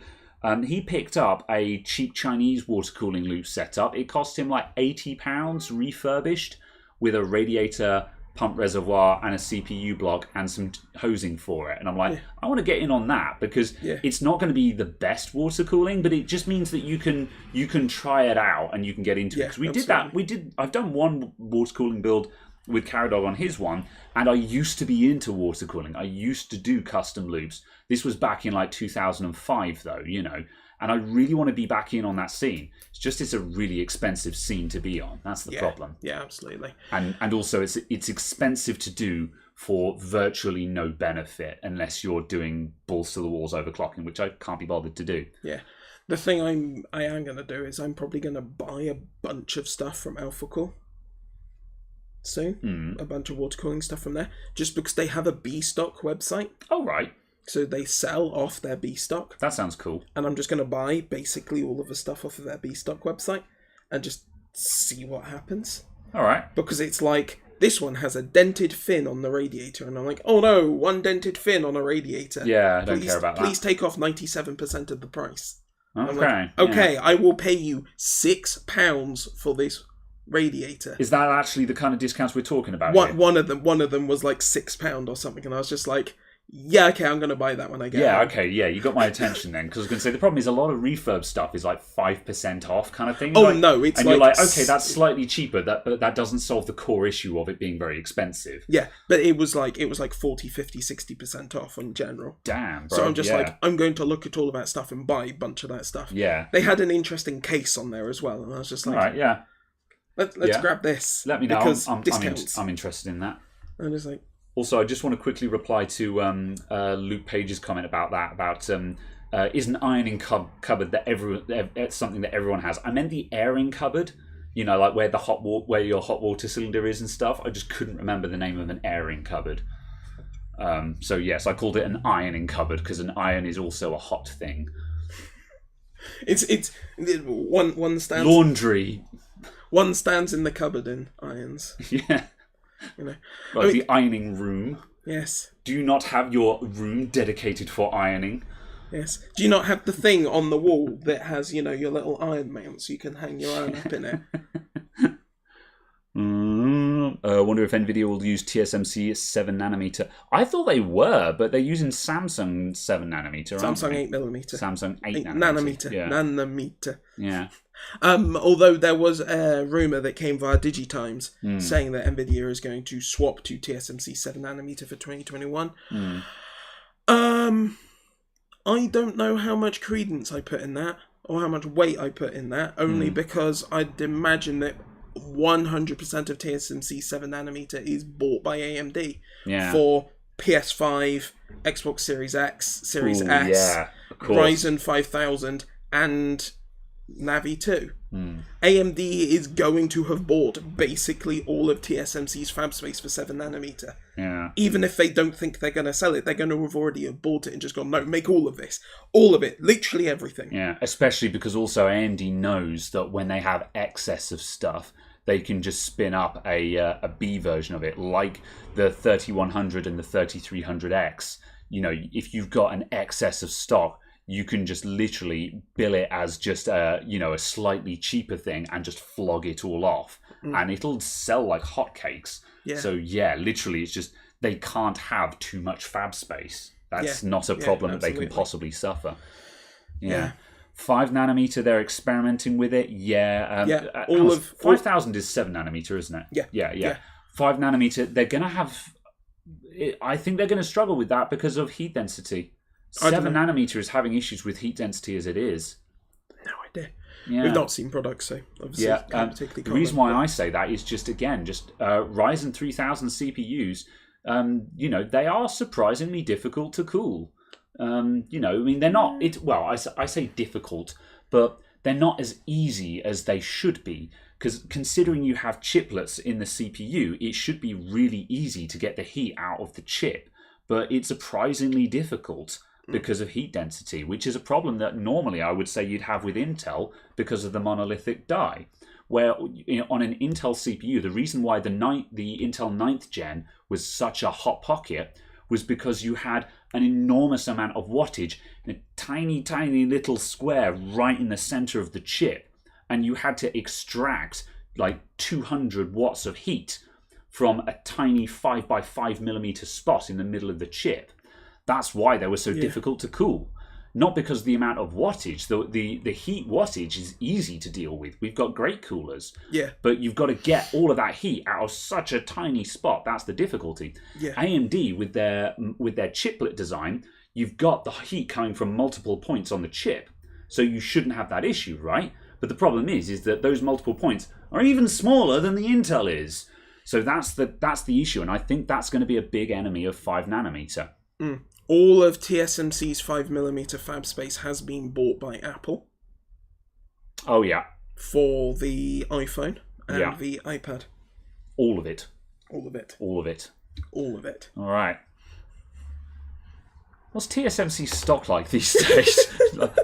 He picked up a cheap Chinese water cooling loop setup. It cost him like £80 refurbished with a radiator, pump reservoir, and a CPU block and some hosing for it. And I'm like, I want to get in on that because it's not going to be the best water cooling, but it just means that you can try it out and you can get into it. Because we did that. I've done one water cooling build with Caradog on his one, and I used to be into water cooling. I used to do custom loops. This was back in like 2005 though, and I really want to be back in on that scene. It's a really expensive scene to be on. That's the problem. Yeah, absolutely. And also it's expensive to do for virtually no benefit unless you're doing balls to the walls overclocking, which I can't be bothered to do. Yeah. The thing I am going to do is I'm probably going to buy a bunch of stuff from AlphaCore soon. A bunch of water cooling stuff from there, just because they have a B stock website. Oh, right. So they sell off their B stock. That sounds cool. And I'm just going to buy basically all of the stuff off of their B stock website and just see what happens. All right. Because it's like, this one has a dented fin on the radiator. And I'm like, oh no, one dented fin on a radiator. Yeah, I don't care about that. Please take off 97% of the price. Okay. Okay, I will pay you £6 for this radiator. Is that actually the kind of discounts we're talking about? One of them was like £6 or something. And I was just like, yeah, okay, I'm going to buy that when I get home. Okay, you got my attention then. Because I was going to say, the problem is a lot of refurb stuff is like 5% off kind of thing. Oh, like, no, it's and like... you're like, okay, that's slightly cheaper, but that doesn't solve the core issue of it being very expensive. Yeah, but it was like 40, 50, 60% off in general. Damn, bro. So I'm just like, I'm going to look at all of that stuff and buy a bunch of that stuff. Yeah. They had an interesting case on there as well, and I was just like... All right, yeah. Let's grab this. Let me know. Because I'm interested in that. And it's like... Also, I just want to quickly reply to Luke Page's comment about that. About is an ironing cupboard that something that everyone has. I meant the airing cupboard. Like where where your hot water cylinder is and stuff. I just couldn't remember the name of an airing cupboard. So yes, I called it an ironing cupboard because an iron is also a hot thing. It's one stands laundry. One stands in the cupboard in irons. Yeah. Like the ironing room. Yes. Do you not have your room dedicated for ironing? Yes. Do you not have the thing on the wall that has, your little iron mount so you can hang your iron up in it? I wonder if Nvidia will use TSMC 7nm. I thought they were, but they're using Samsung 7nm. Samsung 8mm. Samsung 8 nanometer. Yeah. Nanometer. Yeah. Although there was a rumour that came via DigiTimes saying that Nvidia is going to swap to TSMC 7nm for 2021. I don't know how much credence I put in that or how much weight I put in that, only because I'd imagine that 100% of TSMC 7nm is bought by AMD for PS5, Xbox Series X, Series S, Ryzen 5000, and Navi 2. AMD is going to have bought basically all of TSMC's fab space for 7nm. Yeah. Even if they don't think they're going to sell it, they're going to have already bought it and just gone, no, make all of this. All of it. Literally everything. Yeah, especially because also AMD knows that when they have excess of stuff, they can just spin up a B version of it, like the 3100 and the 3300X. If you've got an excess of stock, you can just literally bill it as just a slightly cheaper thing and just flog it all off, and it'll sell like hotcakes. Yeah. So literally, it's just they can't have too much fab space. That's not a problem that they can possibly suffer. Yeah. 5nm, they're experimenting with it. All of 5000 is 7nm, isn't it? Yeah. 5nm, they're gonna have. I think they're going to struggle with that because of heat density. 7nm is having issues with heat density as it is. No idea. Yeah. We've not seen products, so obviously can't particularly the reason why I say that is just Ryzen 3000 CPUs. They are surprisingly difficult to cool. They're not. I say difficult, but they're not as easy as they should be. Because considering you have chiplets in the CPU, it should be really easy to get the heat out of the chip. But it's surprisingly difficult because of heat density, which is a problem that normally I would say you'd have with Intel because of the monolithic die. Where on an Intel CPU, the reason why the Intel 9th gen was such a hot pocket was because you had an enormous amount of wattage in a tiny, tiny little square right in the center of the chip. And you had to extract like 200 watts of heat from a tiny 5x5mm spot in the middle of the chip. That's why they were so difficult to cool. Not because of the amount of wattage. The heat wattage is easy to deal with. We've got great coolers. Yeah. But you've got to get all of that heat out of such a tiny spot. That's the difficulty. Yeah. AMD, with their chiplet design, you've got the heat coming from multiple points on the chip. So you shouldn't have that issue, right? But the problem is that those multiple points are even smaller than the Intel is. So that's the issue. And I think that's going to be a big enemy of 5nm. All of TSMC's 5mm fab space has been bought by Apple. Oh, yeah. For the iPhone and the iPad. All of it. All of it. All of it. All of it. All right. What's TSMC stock like these days?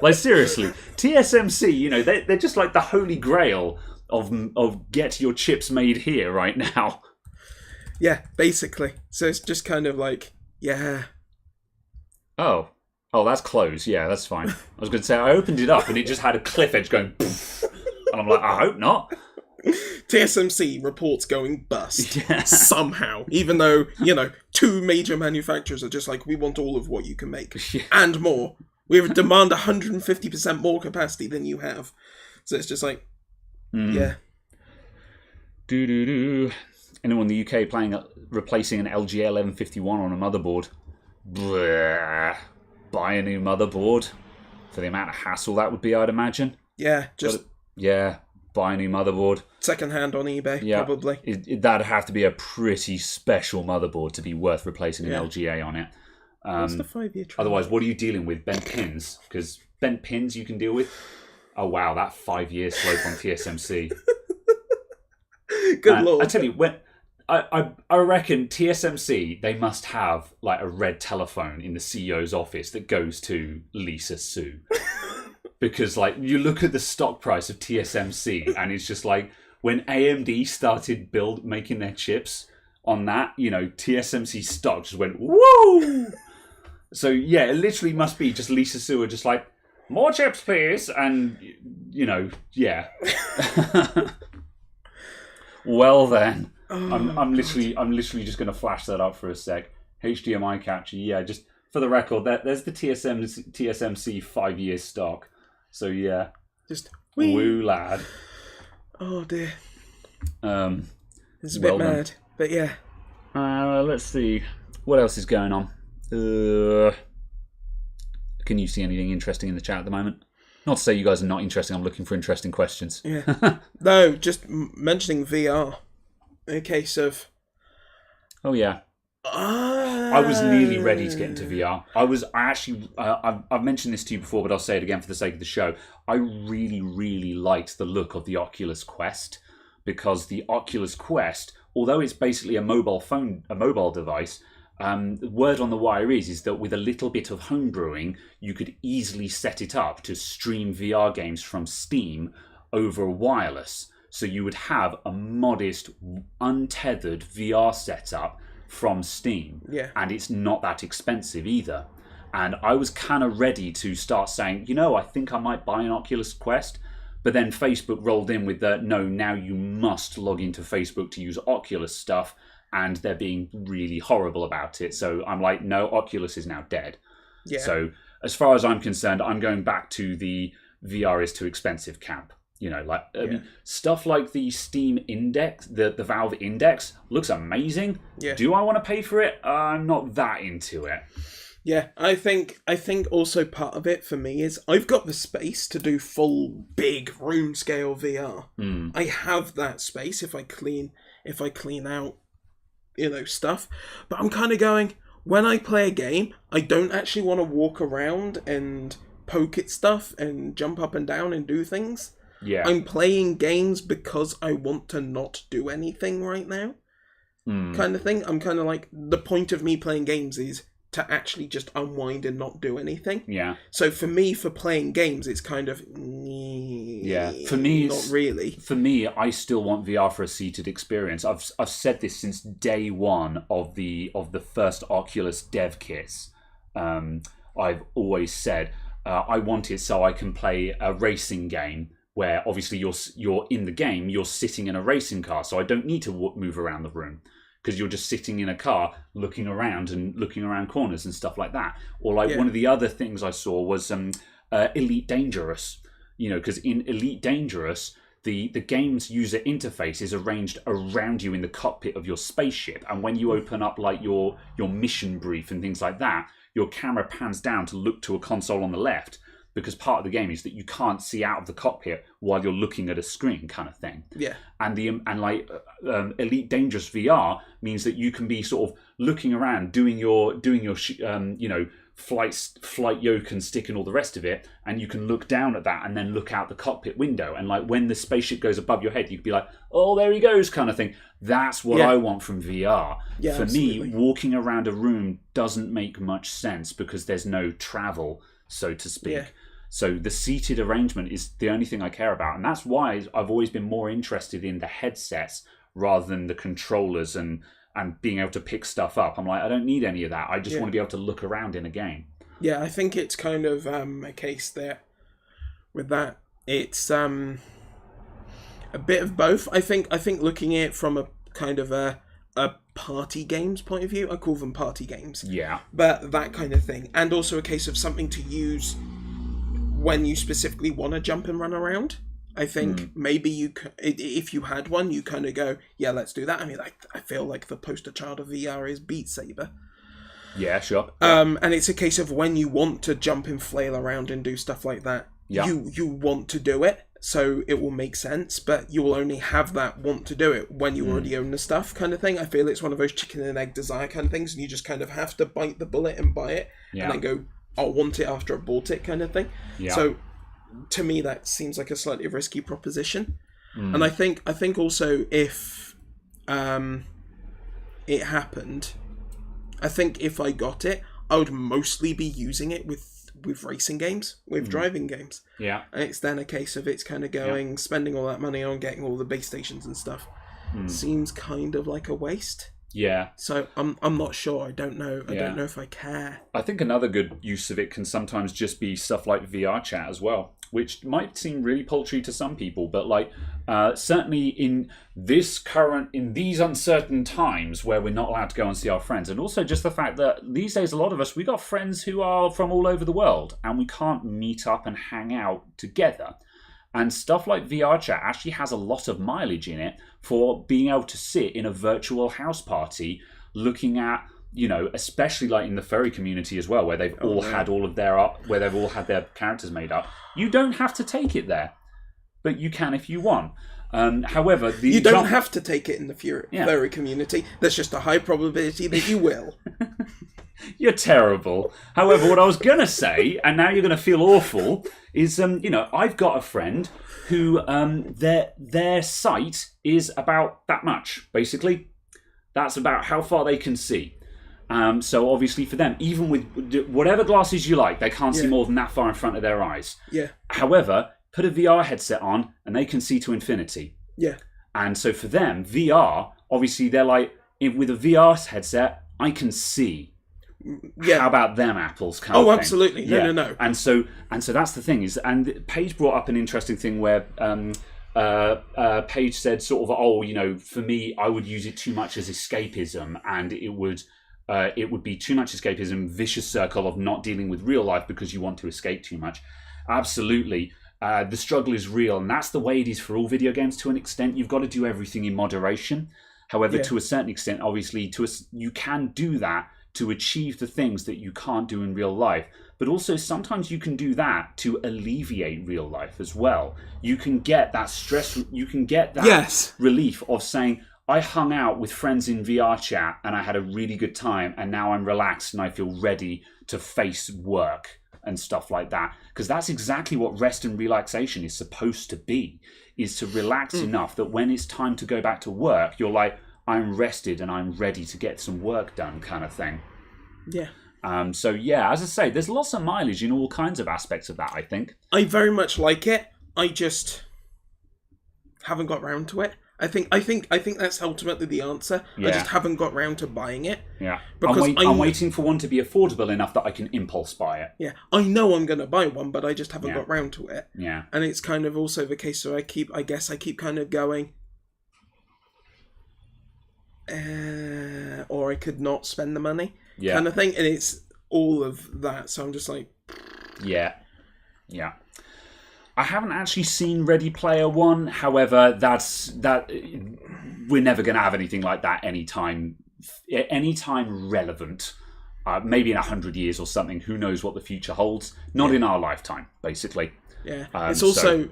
Like, seriously. TSMC, you know, they're just like the holy grail of get your chips made here right now. Yeah, basically. So it's just kind of like, yeah... Oh, that's closed. Yeah, that's fine. I was going to say, I opened it up and it just had a cliff edge going poof. And I'm like, I hope not. TSMC reports going bust. Yeah. Somehow. Even though, you know, 2 major manufacturers are just like, we want all of what you can make. And more. We demand 150% more capacity than you have. So it's just like, yeah. Anyone in the UK replacing an LG 1151 on a motherboard? Bleh. Buy a new motherboard for the amount of hassle that would be, I'd imagine. Yeah, just buy a new motherboard. Secondhand on eBay, probably. That'd have to be a pretty special motherboard to be worth replacing an LGA on it. What's the 5-year trial? Otherwise, what are you dealing with? Bent pins? Because bent pins you can deal with. Oh wow, that 5-year slope on TSMC. Good lord! I tell you, when I reckon TSMC, they must have like a red telephone in the CEO's office that goes to Lisa Su. Because like you look at the stock price of TSMC and it's just like when AMD started making their chips on that, you know, TSMC stock just went woo. So yeah, it literally must be just Lisa Su are just like, more chips please, and you know, yeah. Well then. I'm literally just going to flash that up for a sec. HDMI catcher, yeah. Just for the record, there's the TSMC 5-year stock. So yeah, just woo lad. Oh dear. It's a well bit mad, but yeah. Let's see what else is going on. Can you see anything interesting in the chat at the moment? Not to say you guys are not interesting. I'm looking for interesting questions. Yeah. No, just mentioning VR. In a case of... Oh, yeah. I was nearly ready to get into VR. I've mentioned this to you before, but I'll say it again for the sake of the show. I really, really liked the look of the Oculus Quest, because the Oculus Quest, although it's basically a mobile device, the word on the wire is that with a little bit of homebrewing, you could easily set it up to stream VR games from Steam over wireless. So you would have a modest, untethered VR setup from Steam. Yeah. And it's not that expensive either. And I was kind of ready to start saying, you know, I think I might buy an Oculus Quest. But then Facebook rolled in with the, no, now you must log into Facebook to use Oculus stuff. And they're being really horrible about it. So I'm like, no, Oculus is now dead. Yeah. So as far as I'm concerned, I'm going back to the VR is too expensive camp. You know, like stuff like the Steam Index, the Valve Index looks amazing. Yeah. Do I want to pay for it? I'm not that into it. Yeah, I think also part of it for me is I've got the space to do full big room scale VR. I have that space if I clean out, you know, stuff. But I'm kind of going, when I play a game, I don't actually want to walk around and poke at stuff and jump up and down and do things. Yeah. I'm playing games because I want to not do anything right now. Kind of thing. I'm kind of like, the point of me playing games is to actually just unwind and not do anything. Yeah. So for me, for playing games, it's kind of For me, not really. For me, I still want VR for a seated experience. I've said this since day one of the first Oculus dev kits. I've always said I want it so I can play a racing game where obviously you're in the game, you're sitting in a racing car, so I don't need to move around the room because you're just sitting in a car looking around corners and stuff like that. Or like one of the other things I saw was Elite Dangerous. You know, because in Elite Dangerous, the game's user interface is arranged around you in the cockpit of your spaceship, and when you open up like your mission brief and things like that, your camera pans down to look to a console on the left, because part of the game is that you can't see out of the cockpit while you're looking at a screen, kind of thing. Yeah. And Elite Dangerous VR means that you can be sort of looking around, doing your flight yoke and stick and all the rest of it, and you can look down at that and then look out the cockpit window, and like when the spaceship goes above your head, you could be like, oh, there he goes, kind of thing. That's what I want from VR. For absolutely. me, walking around a room doesn't make much sense because there's no travel, so to speak. So the seated arrangement is the only thing I care about, and that's why I've always been more interested in the headsets rather than the controllers and being able to pick stuff up. I'm like, I don't need any of that. I just want to be able to look around in a game. Yeah, I think it's kind of a case that with that, it's a bit of both. I think looking at it from a kind of a party games point of view, I call them party games. Yeah. But that kind of thing. And also a case of something to use when you specifically want to jump and run around. I think maybe if you had one, you kind of go, yeah, let's do that. I mean, I feel like the poster child of VR is Beat Saber. Yeah, sure. And it's a case of when you want to jump and flail around and do stuff like that, you want to do it, so it will make sense, but you will only have that want to do it when you already own the stuff, kind of thing. I feel it's one of those chicken and egg desire kind of things, and you just kind of have to bite the bullet and buy it, and then go, I'll want it after I bought it, kind of thing. Yeah. So to me, that seems like a slightly risky proposition. And I think also if it happened, I think if I got it, I would mostly be using it with racing games, with driving games. Yeah. And it's then a case of it's kind of going, spending all that money on getting all the base stations and stuff. Seems kind of like a waste. Yeah. So I'm not sure. I don't know. I don't know if I care. I think another good use of it can sometimes just be stuff like VR chat as well, which might seem really paltry to some people, but like certainly in these uncertain times where we're not allowed to go and see our friends, and also just the fact that these days a lot of us, we got friends who are from all over the world and we can't meet up and hang out together. And stuff like VR chat actually has a lot of mileage in it for being able to sit in a virtual house party looking at, you know, especially like in the furry community as well, where they've all had their characters made up. You don't have to take it there, but you can if you want. However, you don't have to take it in the furry community. There's just a high probability that you will. You're terrible. However, what I was going to say, and now you're going to feel awful, is, I've got a friend who their sight is about that much, basically. That's about how far they can see. So obviously for them, even with whatever glasses you like, they can't see more than that far in front of their eyes. Yeah. However, put a VR headset on and they can see to infinity. Yeah. And so for them, VR, obviously they're like, with a VR headset, I can see. Yeah. How about them apples? Kind of thing. Absolutely. No. And so that's the thing is, and Paige brought up an interesting thing where Paige said sort of, for me, I would use it too much as escapism, and it would be too much escapism, vicious circle of not dealing with real life because you want to escape too much. Absolutely. The struggle is real, and that's the way it is for all video games to an extent. You've got to do everything in moderation. However, to a certain extent, obviously, you can do that to achieve the things that you can't do in real life. But also, sometimes you can do that to alleviate real life as well. You can get that stress, you can get that relief of saying, I hung out with friends in VR chat and I had a really good time, and now I'm relaxed and I feel ready to face work and stuff like that. Because that's exactly what rest and relaxation is supposed to be, is to relax enough that when it's time to go back to work, you're like, I'm rested and I'm ready to get some work done, kind of thing. Yeah. So yeah, as I say, there's lots of mileage in all kinds of aspects of that, I think. I very much like it. I just haven't got round to it. I think that's ultimately the answer. Yeah. I just haven't got round to buying it. Yeah. Because I'm waiting for one to be affordable enough that I can impulse buy it. Yeah. I know I'm gonna buy one, but I just haven't got round to it. Yeah. And it's kind of also the case where I keep kind of going, or I could not spend the money. Yeah. Kind of thing. And it's all of that. So I'm just like, yeah. Yeah. I haven't actually seen Ready Player One. However, we're never going to have anything like that anytime relevant. Maybe in 100 years or something. Who knows what the future holds? Not in our lifetime, basically. Yeah. It's also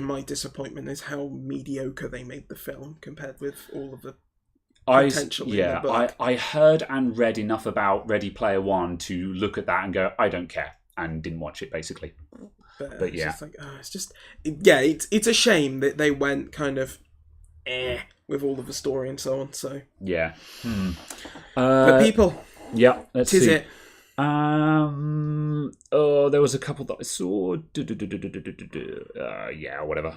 my disappointment is how mediocre they made the film compared with all of the potential in the book. I heard and read enough about Ready Player One to look at that and go, I don't care, and didn't watch it, basically. But yeah, it's a shame that they went kind of with all of the story and so on. So yeah, but people, yeah, let's see. It. There was a couple that I saw. Yeah, whatever.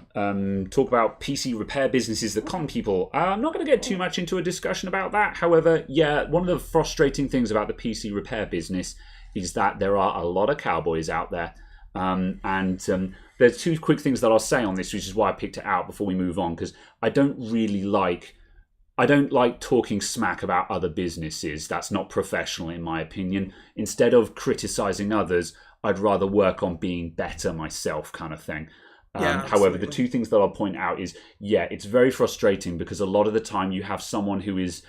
Talk about PC repair businesses that con people. I'm not going to get too much into a discussion about that. However, yeah, one of the frustrating things about the PC repair business is that there are a lot of cowboys out there. There's two quick things that I'll say on this, which is why I picked it out before we move on, because I don't like talking smack about other businesses. That's not professional, in my opinion. Instead of criticizing others, I'd rather work on being better myself, kind of thing. However, the two things that I'll point out is, it's very frustrating because a lot of the time you have someone who is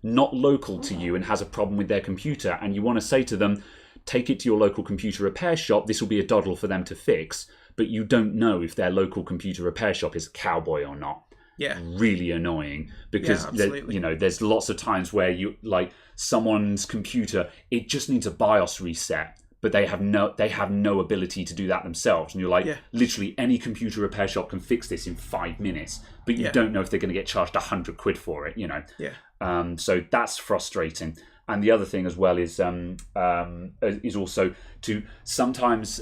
not local to you and has a problem with their computer, and you want to say to them, take it to your local computer repair shop. This will be a doddle for them to fix, but you don't know if their local computer repair shop is a cowboy or not. Yeah, really annoying because there's lots of times where you like someone's computer, it just needs a BIOS reset, but they have no ability to do that themselves, and you're like, literally any computer repair shop can fix this in 5 minutes, but you don't know if they're going to get charged £100 for it. So that's frustrating. And the other thing as well is also to sometimes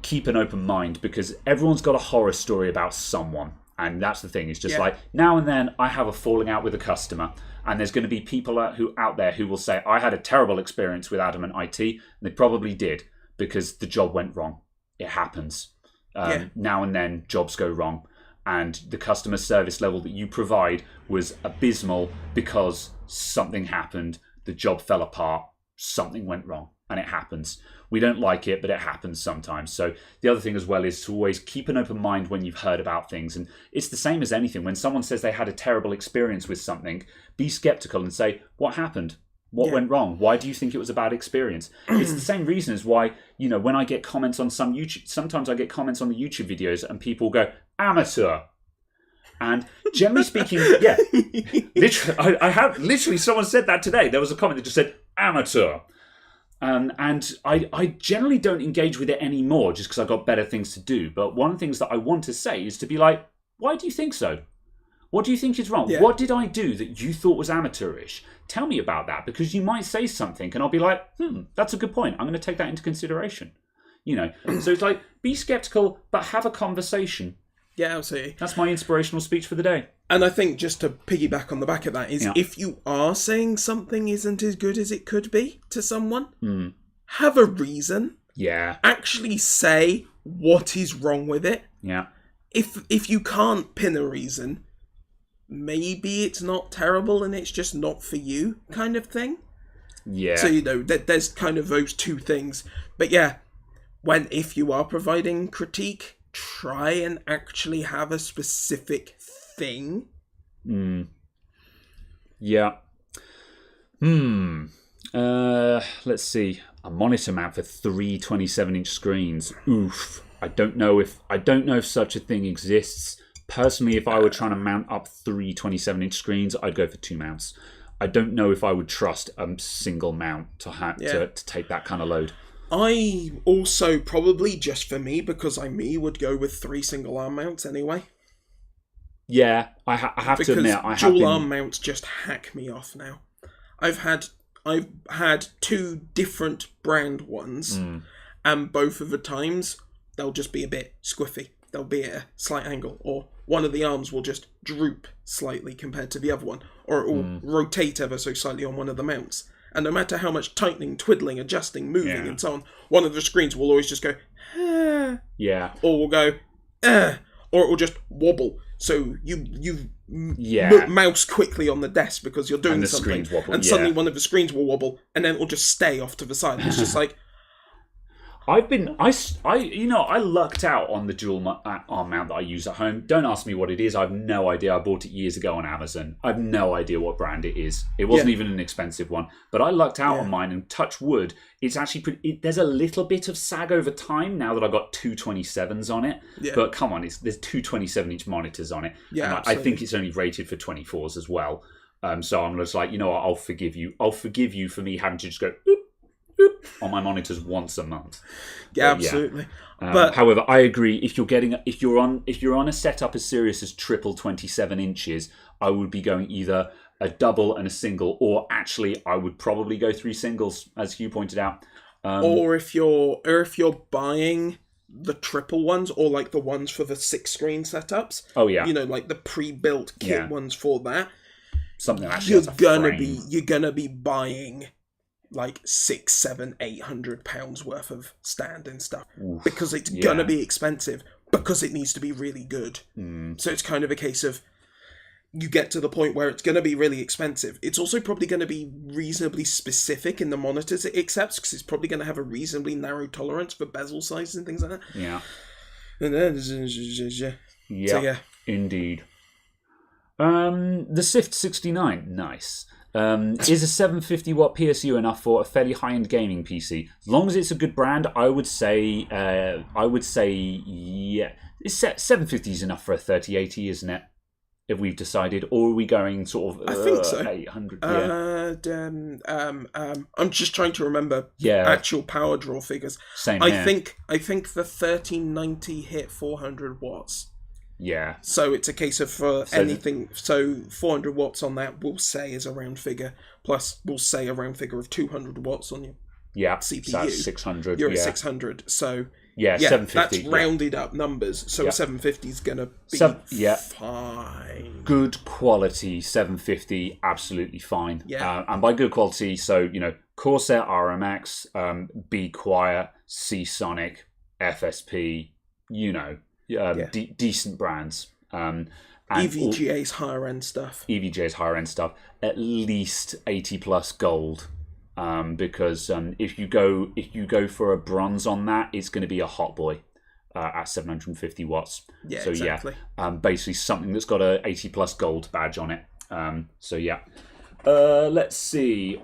keep an open mind, because everyone's got a horror story about someone. And that's the thing. It's just like now and then I have a falling out with a customer, and there's going to be people out there who will say, I had a terrible experience with Adamant IT. And they probably did, because the job went wrong. It happens. Now and then jobs go wrong. And the customer service level that you provide was abysmal because something happened. The job fell apart. Something went wrong. And it happens. We don't like it, but it happens sometimes. So the other thing as well is to always keep an open mind when you've heard about things. And it's the same as anything. When someone says they had a terrible experience with something, be skeptical and say, what happened? What went wrong? Why do you think it was a bad experience? It's the same reason as why, when I get comments on sometimes I get comments on the YouTube videos and people go, amateur. And generally speaking, literally, I have literally someone said that today. There was a comment that just said amateur. And I generally don't engage with it anymore just because I've got better things to do. But one of the things that I want to say is to be like, why do you think so? What do you think is wrong? Yeah. What did I do that you thought was amateurish? Tell me about that, because you might say something and I'll be like, that's a good point. I'm going to take that into consideration. So it's like, be skeptical, but have a conversation. Yeah, absolutely. That's my inspirational speech for the day. And I think just to piggyback on the back of that is if you are saying something isn't as good as it could be to someone, have a reason. Yeah. Actually say what is wrong with it. Yeah. If you can't pin a reason, maybe it's not terrible and it's just not for you, kind of thing. Yeah. So, there's kind of those two things. But if you are providing critique, try and actually have a specific thing. Yeah. Let's see. A monitor mount for 3 27-inch screens. Oof. I don't know if such a thing exists. Personally, if I were trying to mount up 3 27-inch screens, I'd go for 2 mounts. I don't know if I would trust a single mount to take that kind of load. I also probably, just for me, because I'm me, would go with 3 single arm mounts anyway. Yeah, I have to admit, dual arm mounts just hack me off now. I've had I've had 2 different brand ones, and both of the times they'll just be a bit squiffy. They'll be at a slight angle, or one of the arms will just droop slightly compared to the other one, or it will rotate ever so slightly on one of the mounts. And no matter how much tightening, twiddling, adjusting, moving, and so on, one of the screens will always just go, yeah, or will go, or it will just wobble. So you mouse quickly on the desk because you're doing something, and suddenly one of the screens will wobble, and then it will just stay off to the side. It's just like, I lucked out on the dual arm mount that I use at home. Don't ask me what it is. I have no idea. I bought it years ago on Amazon. I have no idea what brand it is. It wasn't even an expensive one. But I lucked out on mine, and touch wood, it's actually there's a little bit of sag over time now that I've got 227s on it. Yeah. But come on, there's 2 27-inch monitors on it. Yeah, and I think it's only rated for 24s as well. So I'm just like, you know what, I'll forgive you. I'll forgive you for me having to just go, oop, on my monitors once a month. Yeah, absolutely. But however, I agree. If you're on a setup as serious as triple 27 inches, I would be going either a double and a single, or actually, I would probably go 3 singles, as Hugh pointed out. Or if you're buying the triple ones, or like the ones for the 6-screen setups. Oh yeah, like the pre-built kit ones for that. Something actually you're gonna be buying like 600, 700, 800 pounds worth of standing stuff. Oof, because it's gonna be expensive, because it needs to be really good. So it's kind of a case of, you get to the point where it's gonna be really expensive. It's also probably gonna be reasonably specific in the monitors it accepts, because it's probably gonna have a reasonably narrow tolerance for bezel sizes and things like that. Yeah. And then, Indeed. The Sift 69, nice. Is a 750 watt PSU enough for a fairly high-end gaming PC? As long as it's a good brand, I would say yeah. 750 is enough for a 3080, isn't it? If we've decided, or are we going sort of? I think so. 800. I'm just trying to remember actual power draw figures. Same I here. think the 3090 hit 400 watts. Yeah. So it's a case of anything. So 400 watts on that, we'll say, is a round figure. Plus, we'll say a round figure of 200 watts on your CPU. So that's 600. You're at 600. So 750. That's rounded up numbers. So 750 is going to be fine. Good quality 750, absolutely fine. Yeah. And by good quality, so, Corsair RMX, B Quiet, Seasonic, FSP, decent brands. And EVGA's higher end stuff. At least 80 plus gold. Because if you go for a bronze on that, it's going to be a hot boy at 750 watts. Yeah, so exactly. Basically something that's got a 80 plus gold badge on it. Let's see.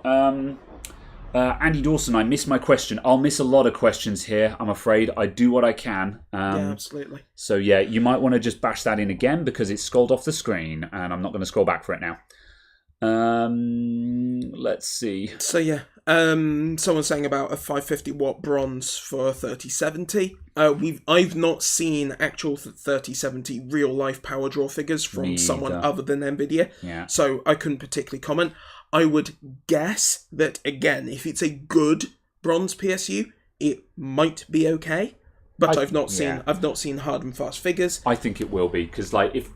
Andy Dawson, I missed my question. I'll miss a lot of questions here, I'm afraid. I do what I can. Yeah, absolutely. So you might want to just bash that in again, because it's scrolled off the screen, and I'm not going to scroll back for it now. Let's see. So someone's saying about a 550 watt bronze for 3070. I've not seen actual 3070 real life power draw figures from someone other than Nvidia. Yeah. So I couldn't particularly comment. I would guess that, again, if it's a good bronze PSU, it might be okay. But I've not seen hard and fast figures. I think it will be, because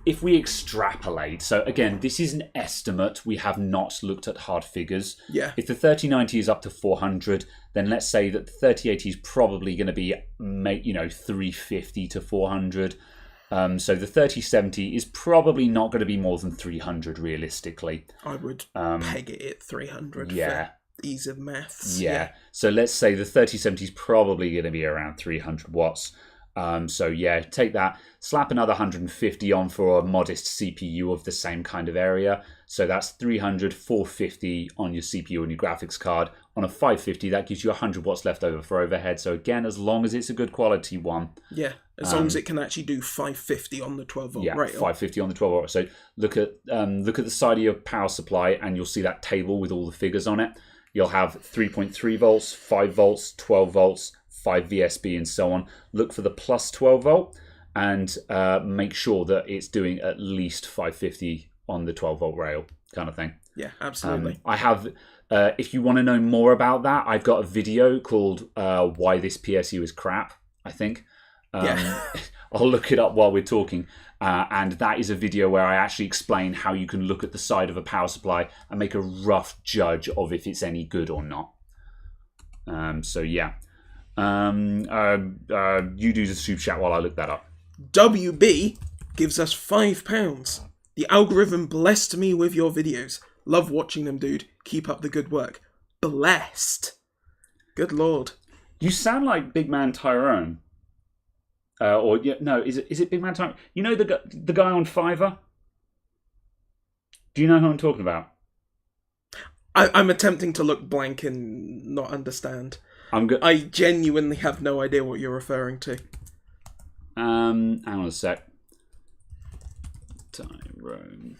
if we extrapolate, so again, this is an estimate. We have not looked at hard figures. Yeah. If the 3090 is up to 400, then let's say that the 3080 is probably going to be 350 to 400. So the 3070 is probably not going to be more than 300 realistically. I would peg it at 300. Yeah. For ease of maths. Yeah. So let's say the 3070 is probably going to be around 300 watts. Take that, slap another 150 on for a modest CPU of the same kind of area. So that's 300, 450 on your CPU and your graphics card. On a 550, that gives you 100 watts left over for overhead. So again, as long as it's a good quality one. Yeah, as long as it can actually do 550 on the 12 volt rail. 550 on the 12 volt. So look at the side of your power supply, and you'll see that table with all the figures on it. You'll have 3.3 volts, 5 volts, 12 volts, 5 VSB, and so on. Look for the plus 12 volt, and make sure that it's doing at least 550 on the 12 volt rail, kind of thing. Yeah, absolutely. I have, if you want to know more about that, I've got a video called Why This PSU is Crap, I think. Yeah. I'll look it up while we're talking. And that is a video where I actually explain how you can look at the side of a power supply and make a rough judge of if it's any good or not. So yeah. You do the super chat while I look that up. WB gives us £5. The algorithm blessed me with your videos. Love watching them, dude. Keep up the good work. Blessed. Good lord. You sound like Big Man Tyrone. Is it Big Man Tyrone? You know the guy on Fiverr? Do you know who I'm talking about? I'm attempting to look blank and not understand. I genuinely have no idea what you're referring to. Hang on a sec. Tyrone.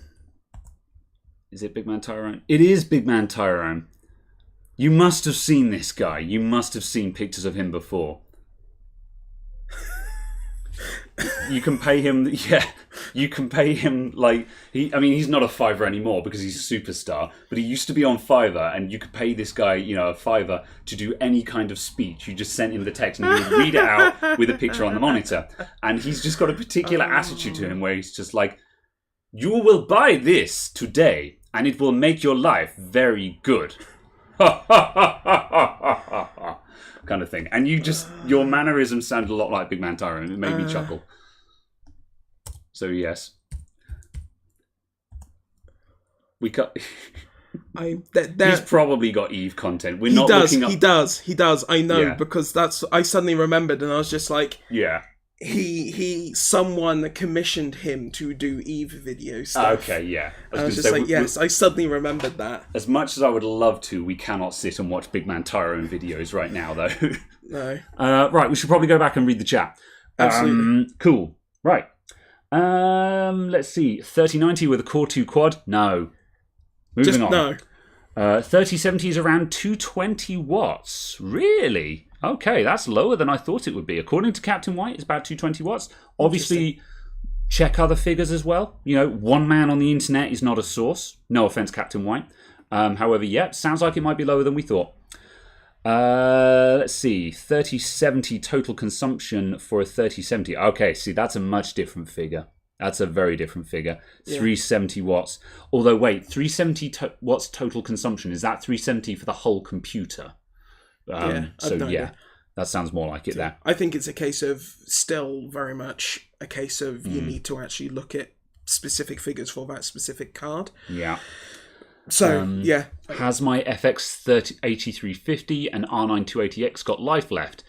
Is it Big Man Tyrone? It is Big Man Tyrone. You must have seen this guy. You must have seen pictures of him before. You can pay him, you can pay him he's not a Fiverr anymore because he's a superstar, but he used to be on Fiverr, and you could pay this guy, a Fiverr to do any kind of speech. You just sent him the text and he would read it out with a picture on the monitor. And he's just got a particular attitude to him where he's just like, you will buy this today and it will make your life very good. Kind of thing. And your mannerisms sounded a lot like Big Man Tyrone. It made me chuckle. So yes, we cut. He's probably got Eve content. We're not looking up. He does. I know, because I suddenly remembered, and I was just like, yeah. Someone commissioned him to do Eve video stuff. Okay, yeah. I was just like, yes, I suddenly remembered that. As much as I would love to, we cannot sit and watch Big Man Tyrone videos right now, though. No. Right, we should probably go back and read the chat. Absolutely. Cool. Right. Let's see. 3090 with a Core 2 quad? No. Moving on. No. 3070 is around 220 watts. Really? Okay, that's lower than I thought it would be. According to Captain White, it's about 220 watts. Obviously, check other figures as well. One man on the internet is not a source. No offense, Captain White. However, sounds like it might be lower than we thought. Let's see. 3070 total consumption for a 3070. Okay, see, that's a much different figure. That's a very different figure. 370 watts. Although, wait, 370 watts total consumption. Is that 370 for the whole computer? That sounds more like it there. I think it's a case of still very much a case of you need to actually look at specific figures for that specific card. Yeah. So, Has my FX 8350 and R9 280X got life left?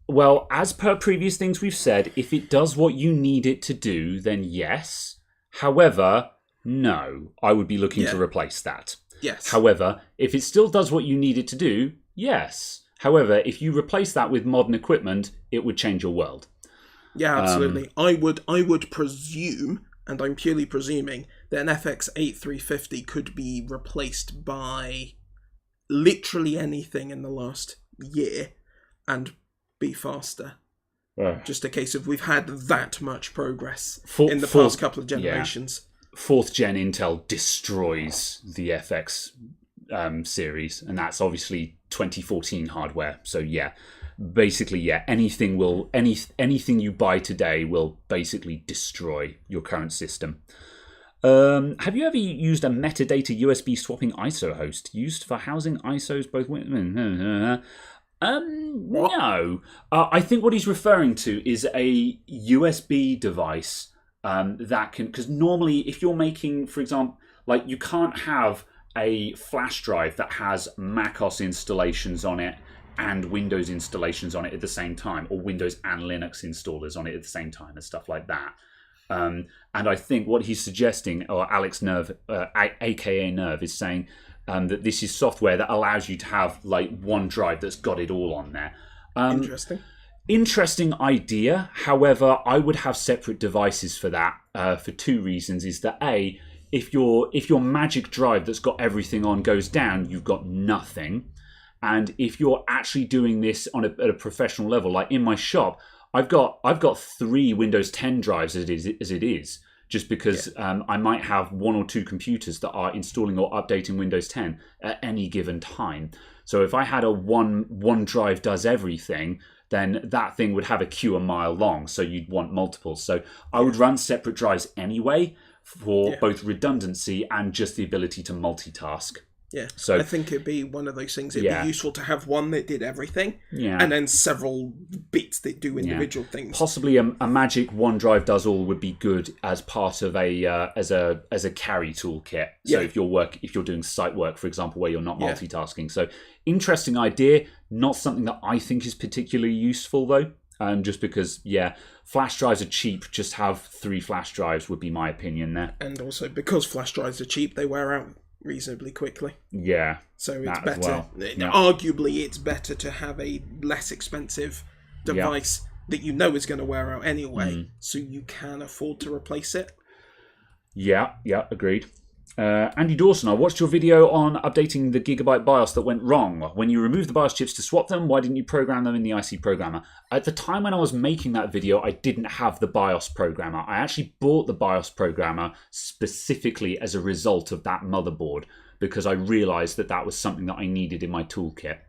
Well, as per previous things we've said, if it does what you need it to do, then yes. However, no. I would be looking to replace that. Yes. However, if it still does what you need it to do, yes. However, if you replace that with modern equipment, it would change your world. Yeah, absolutely. I would presume, and I'm purely presuming, that an FX 8350 could be replaced by literally anything in the last year and be faster. Just a case of we've had that much progress in the past couple of generations. 4th gen Intel destroys the FX series, and that's obviously 2014 hardware. So basically, anything you buy today will basically destroy your current system. Have you ever used a metadata USB swapping ISO host used for housing ISOs both? No. I think what he's referring to is a USB device that can, because normally if you're making, for example, like you can't have a flash drive that has macOS installations on it and Windows installations on it at the same time, or Windows and Linux installers on it at the same time and stuff like that. And I think what he's suggesting, or Alex Nerve, aka Nerve, is saying that this is software that allows you to have like one drive that's got it all on there. Interesting idea. However, I would have separate devices for that for two reasons. Is that A, if your magic drive that's got everything on goes down, you've got nothing. And if you're actually doing this at a professional level, like in my shop, I've got 3 Windows 10 drives as it is, just because I might have 1 or 2 computers that are installing or updating Windows 10 at any given time. So if I had a one drive does everything, then that thing would have a queue a mile long. So you'd want multiples. So I would run separate drives anyway for both redundancy and just the ability to multitask. Yeah, so I think it'd be one of those things. It'd be useful to have one that did everything, and then several bits that do individual things. Possibly a magic OneDrive does all would be good as part of a as a carry toolkit. So if you're doing site work, for example, where you're not multitasking. So interesting idea. Not something that I think is particularly useful though. Just because, flash drives are cheap. Just have 3 flash drives would be my opinion there. And also because flash drives are cheap, they wear out reasonably quickly. Yeah. So it's better. Arguably, it's better to have a less expensive device that you know is going to wear out anyway, so you can afford to replace it. Yeah, agreed. Andy Dawson, I watched your video on updating the Gigabyte BIOS that went wrong. When you removed the BIOS chips to swap them, why didn't you program them in the IC programmer? At the time when I was making that video, I didn't have the BIOS programmer. I actually bought the BIOS programmer specifically as a result of that motherboard because I realized that was something that I needed in my toolkit.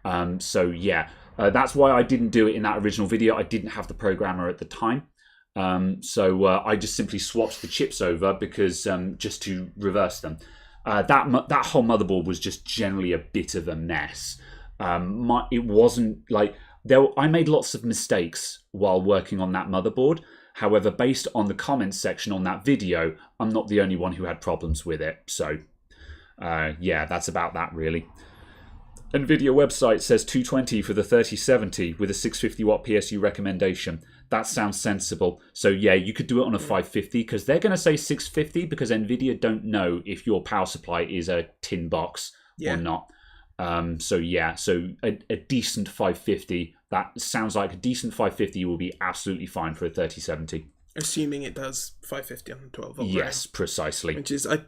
That's why I didn't do it in that original video. I didn't have the programmer at the time. I just simply swapped the chips over because just to reverse them. That whole motherboard was just generally a bit of a mess. It wasn't like I made lots of mistakes while working on that motherboard. However, based on the comments section on that video, I'm not the only one who had problems with it. So, that's about that really. Nvidia website says 220 for the 3070 with a 650 watt PSU recommendation. That sounds sensible. So you could do it on a 550 because they're going to say 650 because Nvidia don't know if your power supply is a tin box or not. So a decent 550. That sounds like a decent 550 will be absolutely fine for a 3070. Assuming it does 550 on the 12 volt. Yes, precisely. Which is the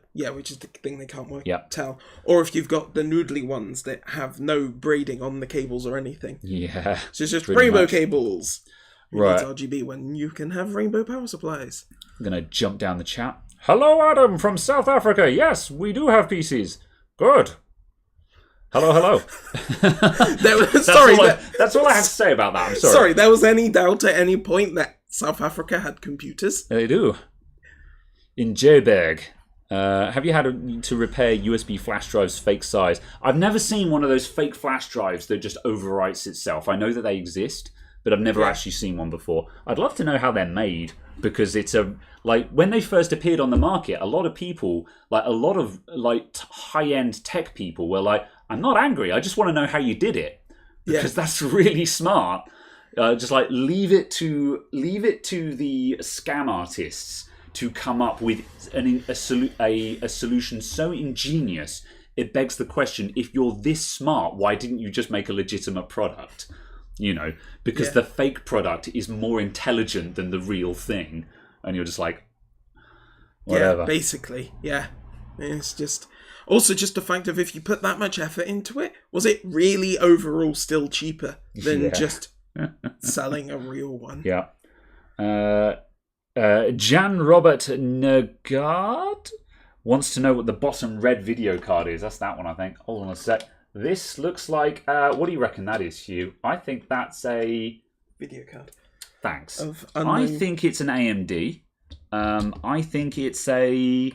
thing they can't tell. Or if you've got the noodly ones that have no braiding on the cables or anything. Yeah. So it's just rainbow cables. Right. It's RGB when you can have rainbow power supplies. I'm going to jump down the chat. Hello, Adam from South Africa. Yes, we do have PCs. Good. Hello. That's all I have to say about that. I'm sorry. Sorry, there was any doubt at any point that South Africa had computers? They do. In Joburg. Have you had to repair USB flash drives fake size? I've never seen one of those fake flash drives that just overwrites itself. I know that they exist, but I've never actually seen one before. I'd love to know how they're made because it's when they first appeared on the market, a lot of people, high-end tech people were like, I'm not angry, I just want to know how you did it. Because that's really smart. Just leave it to the scam artists to come up with a solution so ingenious. It begs the question: if you're this smart, why didn't you just make a legitimate product? Because the fake product is more intelligent than the real thing, and you're just like, whatever. Yeah, basically, yeah. It's just also just the fact of if you put that much effort into it, was it really overall still cheaper than just selling a real one? Yeah. Jan Robert Nagard wants to know what the bottom red video card is. That's that one, I think. Hold on a sec. This looks like... what do you reckon that is, Hugh? I think that's a... video card. Thanks. I think it's an AMD. I think it's a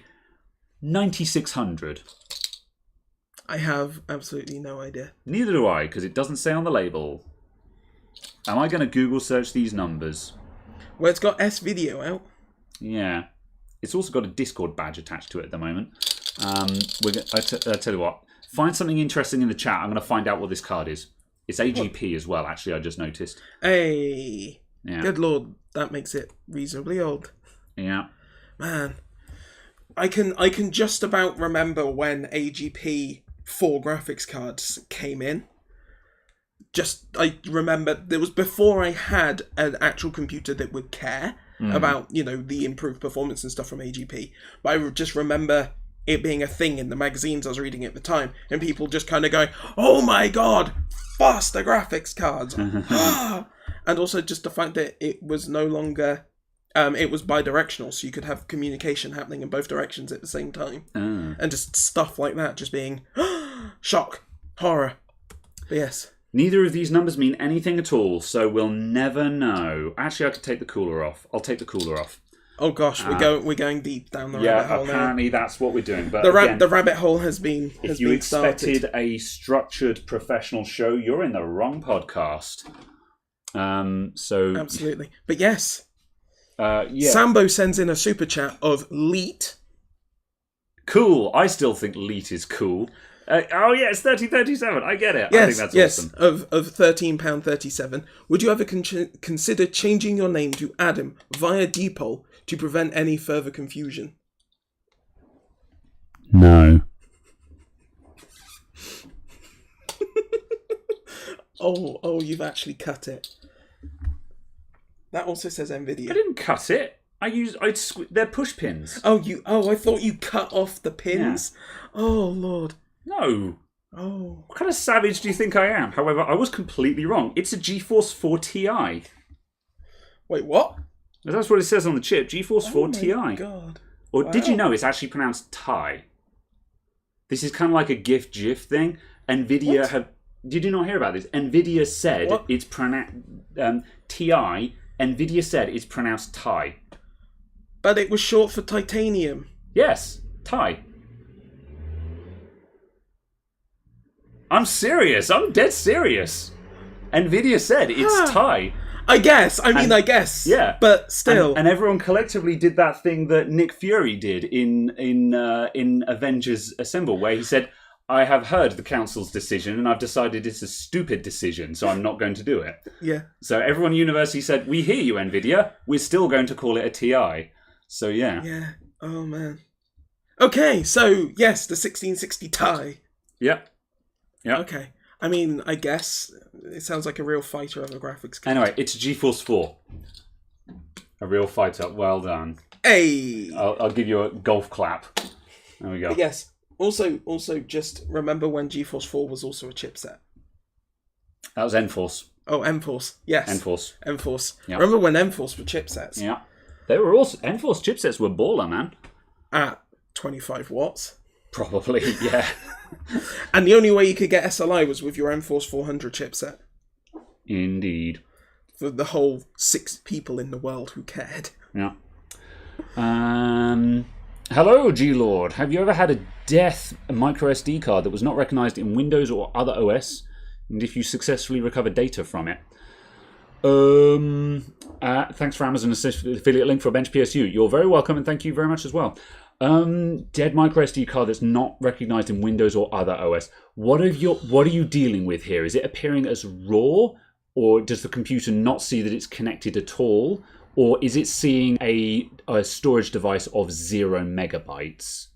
9600. I have absolutely no idea. Neither do I, because it doesn't say on the label. Am I going to Google search these numbers? Well, it's got S-Video out. Yeah. It's also got a Discord badge attached to it at the moment. I tell you what. Find something interesting in the chat. I'm going to find out what this card is. It's AGP as well, actually, I just noticed. Hey. Yeah. Good lord. That makes it reasonably old. Yeah. Man. I can just about remember when AGP 4 graphics cards came in. I remember it was before I had an actual computer that would care about, the improved performance and stuff from AGP. But I just remember it being a thing in the magazines I was reading at the time, and people just kind of going, oh my god, faster graphics cards. And also just the fact that it was no longer it was bidirectional, so you could have communication happening in both directions at the same time. And just stuff like that, just being shock, horror. But yes. Neither of these numbers mean anything at all, so we'll never know. Actually, I could take the cooler off. I'll take the cooler off. Oh gosh, we're going deep down the rabbit hole now. Yeah, apparently that's what we're doing. But the rabbit hole has been if you expected a structured professional show, you're in the wrong podcast. Absolutely. But yes. Yeah. Sambo sends in a super chat of Leet. Cool. I still think Leet is cool. It's 13.37. I get it. Yes, I think that's awesome. Of £13.37. Would you ever consider changing your name to Adam via Depol to prevent any further confusion? No. Oh, you've actually cut it. That also says Nvidia. I didn't cut it. They're push pins. I thought you cut off the pins. Yeah. Oh Lord. No. Oh. What kind of savage do you think I am? However, I was completely wrong. It's a GeForce 4 Ti. Wait, what? That's what it says on the chip. GeForce 4 Ti. Oh my God. Or did you know it's actually pronounced Ti? This is kind of like a GIF thing. Nvidia have. Did you not hear about this? Nvidia said it's pronounced Ti. Nvidia said it's pronounced Ti. But it was short for titanium. Yes, Ti. I'm serious. I'm dead serious. Nvidia said it's Ti. I guess. I guess. Yeah. But still. And everyone collectively did that thing that Nick Fury did in Avengers Assemble, where he said, I have heard the council's decision and I've decided it's a stupid decision, so I'm not going to do it. Yeah. So everyone universally said, we hear you, Nvidia. We're still going to call it a TI. So yeah. Yeah. Oh, man. Okay, so yes, the 1660 Ti. Yep. Yep. Okay. I mean, I guess it sounds like a real fighter of a graphics card. Anyway, it's a GeForce 4. A real fighter. Well done. Hey! I'll give you a golf clap. There we go. But yes. Also, just remember when GeForce 4 was also a chipset. That was Enforce. Oh, Enforce. Yes. Enforce. Yep. Remember when Enforce were chipsets? Yeah. They were also... Enforce chipsets were baller, man. At 25 watts. Probably, yeah. And the only way you could get SLI was with your Enforce 400 chipset. Indeed. For the whole 6 people in the world who cared. Yeah. Hello, G-Lord. Have you ever had a death micro SD card that was not recognized in Windows or other OS? And if you successfully recover data from it? Thanks for Amazon affiliate link for Bench PSU. You're very welcome, and thank you very much as well. Dead micro SD card that's not recognized in Windows or other OS. What are you dealing with here? Is it appearing as RAW, or does the computer not see that it's connected at all? Or is it seeing a storage device of 0 megabytes?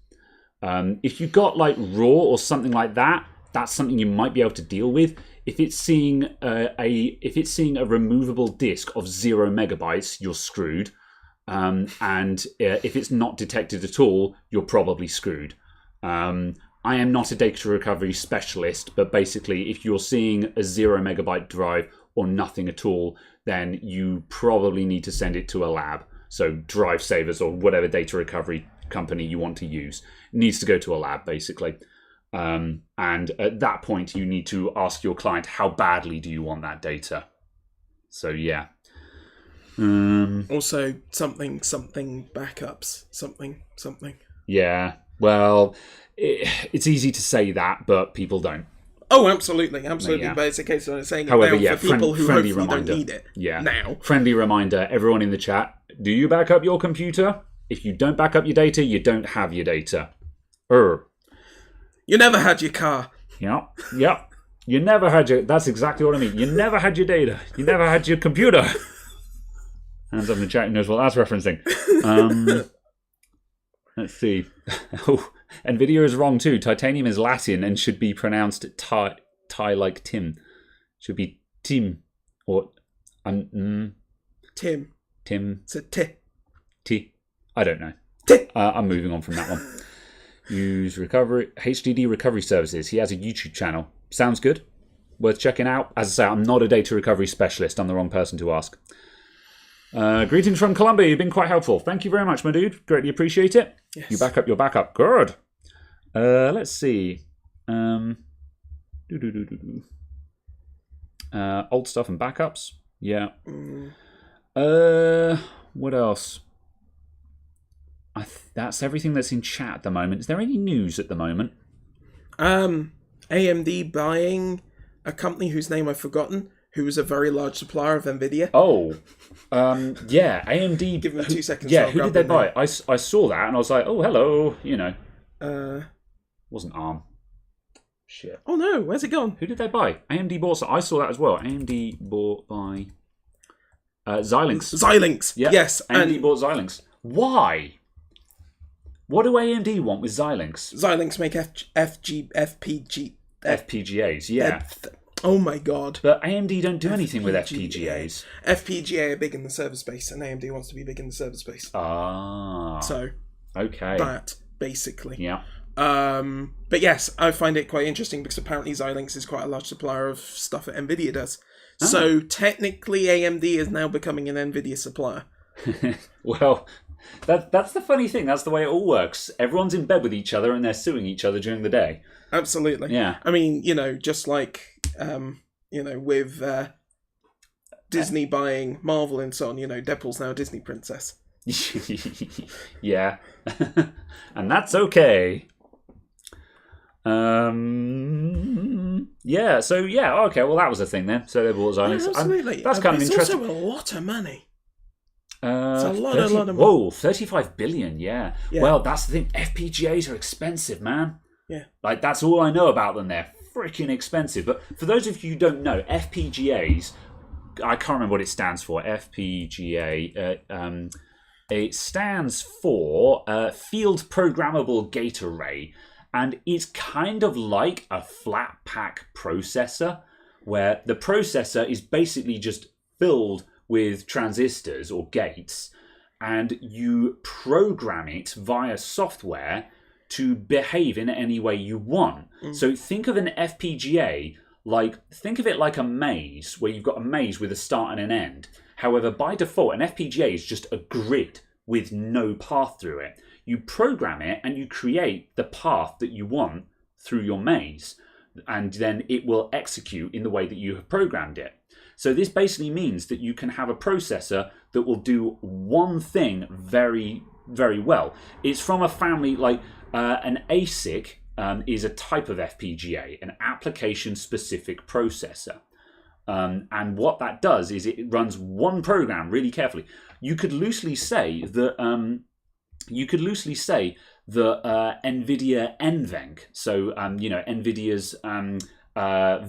If you got like RAW or something like that, that's something you might be able to deal with. If it's seeing a removable disk of 0 megabytes, you're screwed. And if it's not detected at all, you're probably screwed. I am not a data recovery specialist, but basically, if you're seeing a 0 megabyte drive or nothing at all, then you probably need to send it to a lab. So Drive Savers or whatever data recovery company you want to use needs to go to a lab, basically. And at that point, you need to ask your client, how badly do you want that data? So, yeah. Also, something backups. Something. Yeah. Well, it's easy to say that, but people don't. Oh, absolutely. Yeah. But it's a case of saying it now for people who hopefully don't need it now. Friendly reminder, everyone in the chat, do you back up your computer? If you don't back up your data, you don't have your data. You never had your car. Yep. You never had your... That's exactly what I mean. You never had your data. You never had your computer. Hands up in the chat who knows what that's referencing. Let's see. Oh, Nvidia is wrong too. Titanium is Latin and should be pronounced Thai like Tim. Should be Tim or Tim. It's a T. T. I don't know. T. I'm moving on from that one. Use HDD recovery services. He has a YouTube channel. Sounds good. Worth checking out. As I say, I'm not a data recovery specialist. I'm the wrong person to ask. Greetings from Colombia. You've been quite helpful. Thank you very much, my dude. Greatly appreciate it. Yes. You back up your backup. Good. Let's see. Old stuff and backups. Yeah. What else? That's everything that's in chat at the moment. Is there any news at the moment? AMD buying a company whose name I've forgotten, who was a very large supplier of Nvidia. Oh, yeah, AMD. Give me 2 seconds. Yeah, who did they buy? I saw that and I was like, oh, hello, Wasn't ARM. Shit. Oh no, where's it gone? Who did they buy? AMD bought. I saw that as well. AMD bought by Xilinx. Xilinx. Yeah. Yes. AMD bought Xilinx. Why? What do AMD want with Xilinx? Xilinx make FPGAs. Yeah. Oh my god. But AMD don't do anything with FPGAs. FPGA are big in the server space, and AMD wants to be big in the server space. Ah. So. Okay. That basically. Yeah. But yes, I find it quite interesting because apparently Xilinx is quite a large supplier of stuff that Nvidia does. Oh. So technically AMD is now becoming an Nvidia supplier. Well, that's the funny thing. That's the way it all works. Everyone's in bed with each other and they're suing each other during the day. Absolutely. Yeah. I mean, just like, with Disney buying Marvel and so on, Deadpool's now a Disney princess. Yeah. And that's okay. Yeah, so yeah, okay, well that was a thing then. So they bought Xilinx. Yeah, absolutely. That's kind of interesting. It's also a lot of money. It's a lot of money. Whoa, 35 billion, yeah. Well, that's the thing. FPGAs are expensive, man. Yeah. Like, that's all I know about them. They're freaking expensive. But for those of you who don't know, FPGAs, I can't remember what it stands for. FPGA, it stands for Field Programmable Gate Array. And it's kind of like a flat pack processor, where the processor is basically just filled with transistors or gates, and you program it via software to behave in any way you want. So think of an FPGA think of it like a maze, where you've got a maze with a start and an end. However, by default, an FPGA is just a grid with no path through it. You program it and you create the path that you want through your maze, and then it will execute in the way that you have programmed it. So this basically means that you can have a processor that will do one thing very, very well. It's from a family like an ASIC is a type of FPGA, an application-specific processor. And what that does is it runs one program really carefully. You could loosely say that NVIDIA NVENC, so NVIDIA's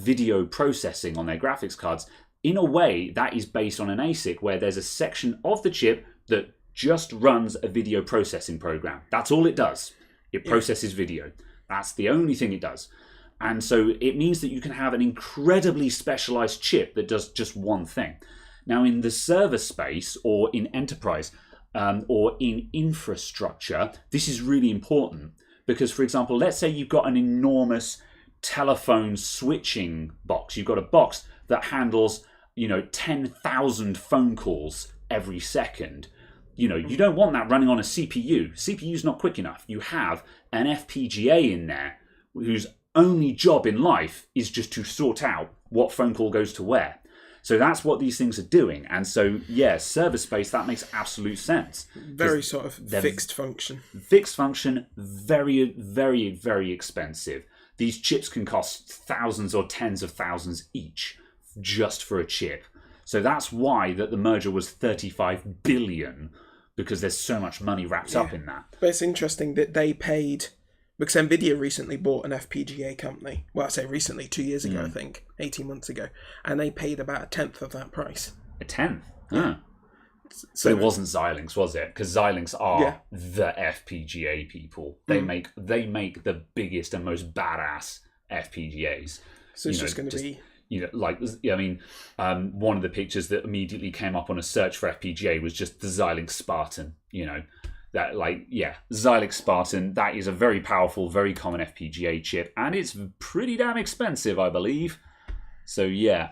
video processing on their graphics cards, in a way that is based on an ASIC where there's a section of the chip that just runs a video processing program. That's all it does. It processes video. That's the only thing it does. And so it means that you can have an incredibly specialized chip that does just one thing. Now, in the server space or in enterprise or in infrastructure, this is really important because, for example, let's say you've got an enormous telephone switching box. You've got a box that handles 10,000 phone calls every second. You don't want that running on a CPU. CPU's not quick enough. You have an FPGA in there whose only job in life is just to sort out what phone call goes to where. So that's what these things are doing. And so, yeah, server space, that makes absolute sense. Very sort of fixed function. Fixed function, very, very, very expensive. These chips can cost thousands or tens of thousands each just for a chip. So that's why that the merger was 35 billion, because there's so much money wrapped up in that. But it's interesting that they paid, because Nvidia recently bought an FPGA company. Well, I say recently, 2 years ago, I think, 18 months ago, and they paid about 1/10 of that price. 1/10? Yeah. So it wasn't Xilinx, was it? Because Xilinx are the FPGA people. They make the biggest and most badass FPGAs. So it's just going to be... one of the pictures that immediately came up on a search for FPGA was just the Xilinx Spartan. Xilinx Spartan, that is a very powerful, very common FPGA chip, and it's pretty damn expensive, I believe. So, yeah.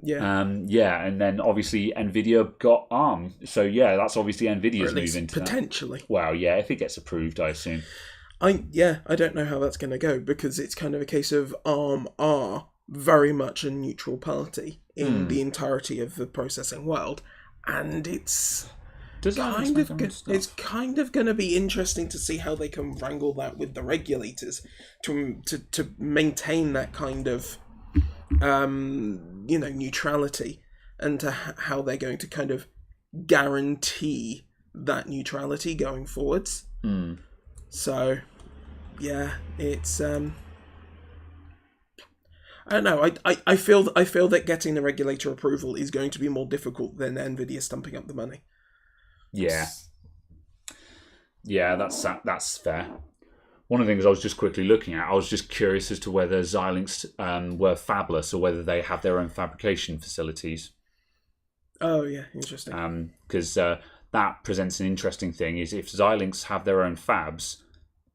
Yeah. And then obviously Nvidia got ARM. So yeah, that's obviously Nvidia's move into potentially. that. Well, yeah, if it gets approved, I assume. I don't know how that's going to go, because it's kind of a case of ARM are very much a neutral party in the entirety of the processing world, and it's kind of going to be interesting to see how they can wrangle that with the regulators to maintain that kind of neutrality, and to how they're going to kind of guarantee that neutrality going forwards. So, yeah, it's I don't know. I feel that getting the regulator approval is going to be more difficult than Nvidia stumping up the money. Yeah, that's fair. One of the things I was just quickly looking at, I was just curious as to whether Xilinx were fabless or whether they have their own fabrication facilities. Oh yeah, interesting. Because that presents an interesting thing. Is if Xilinx have their own fabs,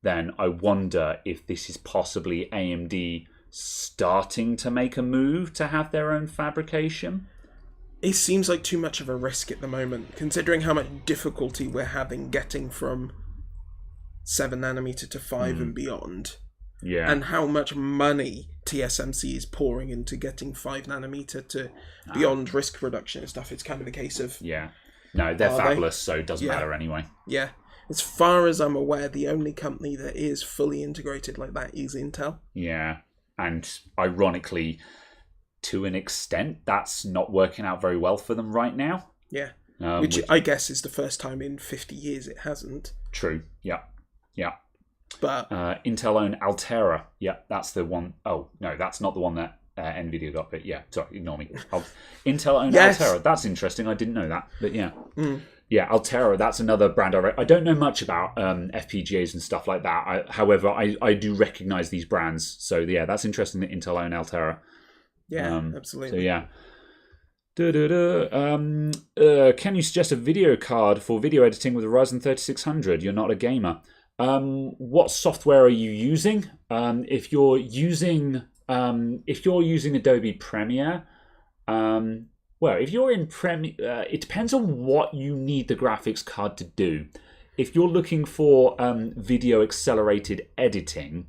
then I wonder if this is possibly AMD starting to make a move to have their own fabrication. It seems like too much of a risk at the moment, considering how much difficulty we're having getting from 7nm to 5 and beyond. Yeah. And how much money TSMC is pouring into getting 5nm to beyond risk reduction and stuff. It's kind of a case of... Yeah. No, they're fabless, so it doesn't matter anyway. Yeah. As far as I'm aware, the only company that is fully integrated like that is Intel. Yeah. And ironically, to an extent, that's not working out very well for them right now. Yeah. Which I guess is the first time in 50 years it hasn't. True. Yeah. Yeah. But Intel own Altera. Yeah, that's the one. Oh, no, that's not the one that Nvidia got. But yeah, sorry, ignore me. Intel own Altera. That's interesting. I didn't know that. But yeah. Yeah, Altera, that's another brand I don't know much about FPGAs and stuff like that. However, I do recognize these brands. So yeah, that's interesting that Intel own Altera. Yeah, absolutely. So yeah. Can you suggest a video card for video editing with a Ryzen 3600? You're not a gamer. What software are you using? If you're using Adobe Premiere, well, if you're in Premiere, it depends on what you need the graphics card to do. If you're looking for video accelerated editing,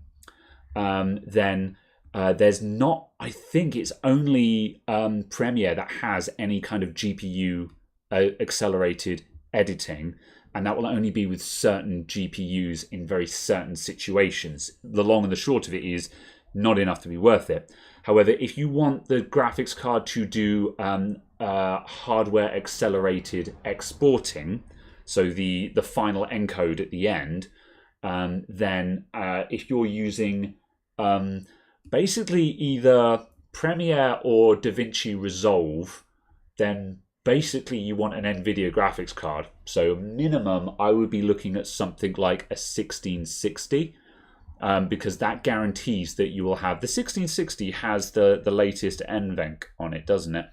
then there's not. I think it's only Premiere that has any kind of GPU accelerated editing. And that will only be with certain GPUs in very certain situations. The long and the short of it is not enough to be worth it. However, if you want the graphics card to do hardware accelerated exporting, so the final encode at the end, then if you're using basically either Premiere or DaVinci Resolve, then basically you want an Nvidia graphics card. So minimum, I would be looking at something like a 1660, because that guarantees that you will have... The 1660 has the latest NVENC on it, doesn't it?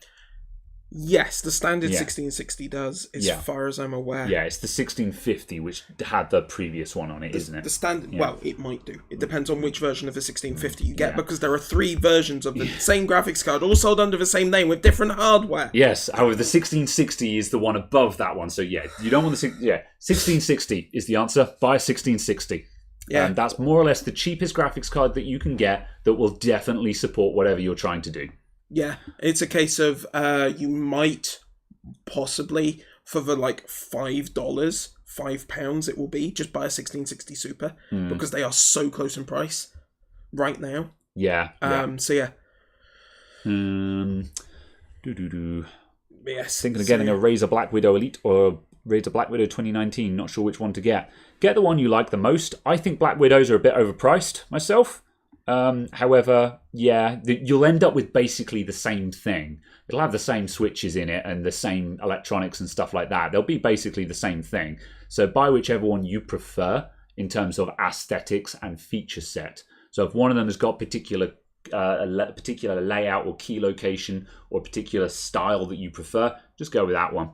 Yes, the standard 1660 does, as far as I'm aware. Yeah, it's the 1650, which had the previous one on it, isn't it? The standard, well, it might do. It depends on which version of the 1650 you get, because there are 3 versions of the same graphics card, all sold under the same name with different hardware. Yes, however, the 1660 is the one above that one. So yeah, you don't want the 1660 is the answer. Buy a 1660. Yeah. And that's more or less the cheapest graphics card that you can get that will definitely support whatever you're trying to do. Yeah, it's a case of you might possibly, for the like £5, £5 it will be, just buy a 1660 Super, because they are so close in price right now. Yeah. So yeah. Yes. Thinking of getting a Razer Black Widow Elite or Razer Black Widow 2019. Not sure which one to get. Get the one you like the most. I think Black Widows are a bit overpriced myself. However, yeah, you'll end up with basically the same thing. It'll have the same switches in it and the same electronics and stuff like that. They'll be basically the same thing. So buy whichever one you prefer in terms of aesthetics and feature set. So if one of them has got particular layout or key location or particular style that you prefer, just go with that one.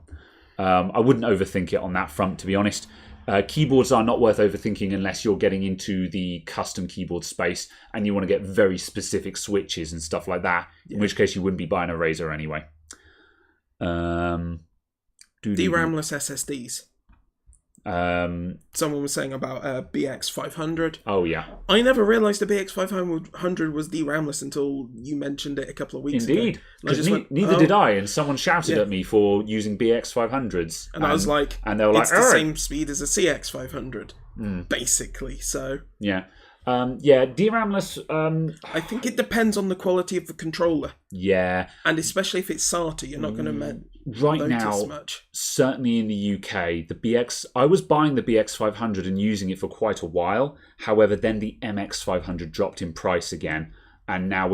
I wouldn't overthink it on that front, to be honest. Keyboards are not worth overthinking unless you're getting into the custom keyboard space and you want to get very specific switches and stuff like that, in which case you wouldn't be buying a Razer anyway. DRAMless SSDs. Someone was saying about BX500. Oh, yeah. I never realised the BX500 was DRAMless until you mentioned it a couple of weeks ago. Indeed. Neither did I, and someone shouted at me for using BX500s. And I was like, and they were like, it's the same speed as a CX500, basically, so... Yeah. DRAMless... I think it depends on the quality of the controller. Yeah. And especially if it's SATA, you're not going to right now, much. Certainly in the UK, I was buying the BX500 and using it for quite a while. However, then the MX500 dropped in price again. And now,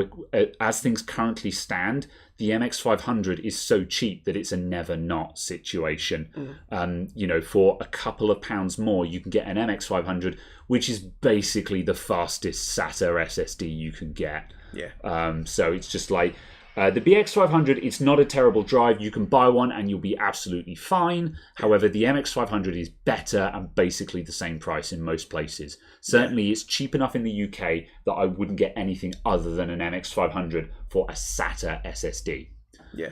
as things currently stand, the MX500 is so cheap that it's a never not situation. For a couple of pounds more, you can get an MX500, which is basically the fastest SATA SSD you can get. Yeah. So it's just like... the BX500, it's not a terrible drive. You can buy one and you'll be absolutely fine. However, the MX500 is better and basically the same price in most places. Certainly, it's cheap enough in the UK that I wouldn't get anything other than an MX500 for a SATA SSD. Yeah.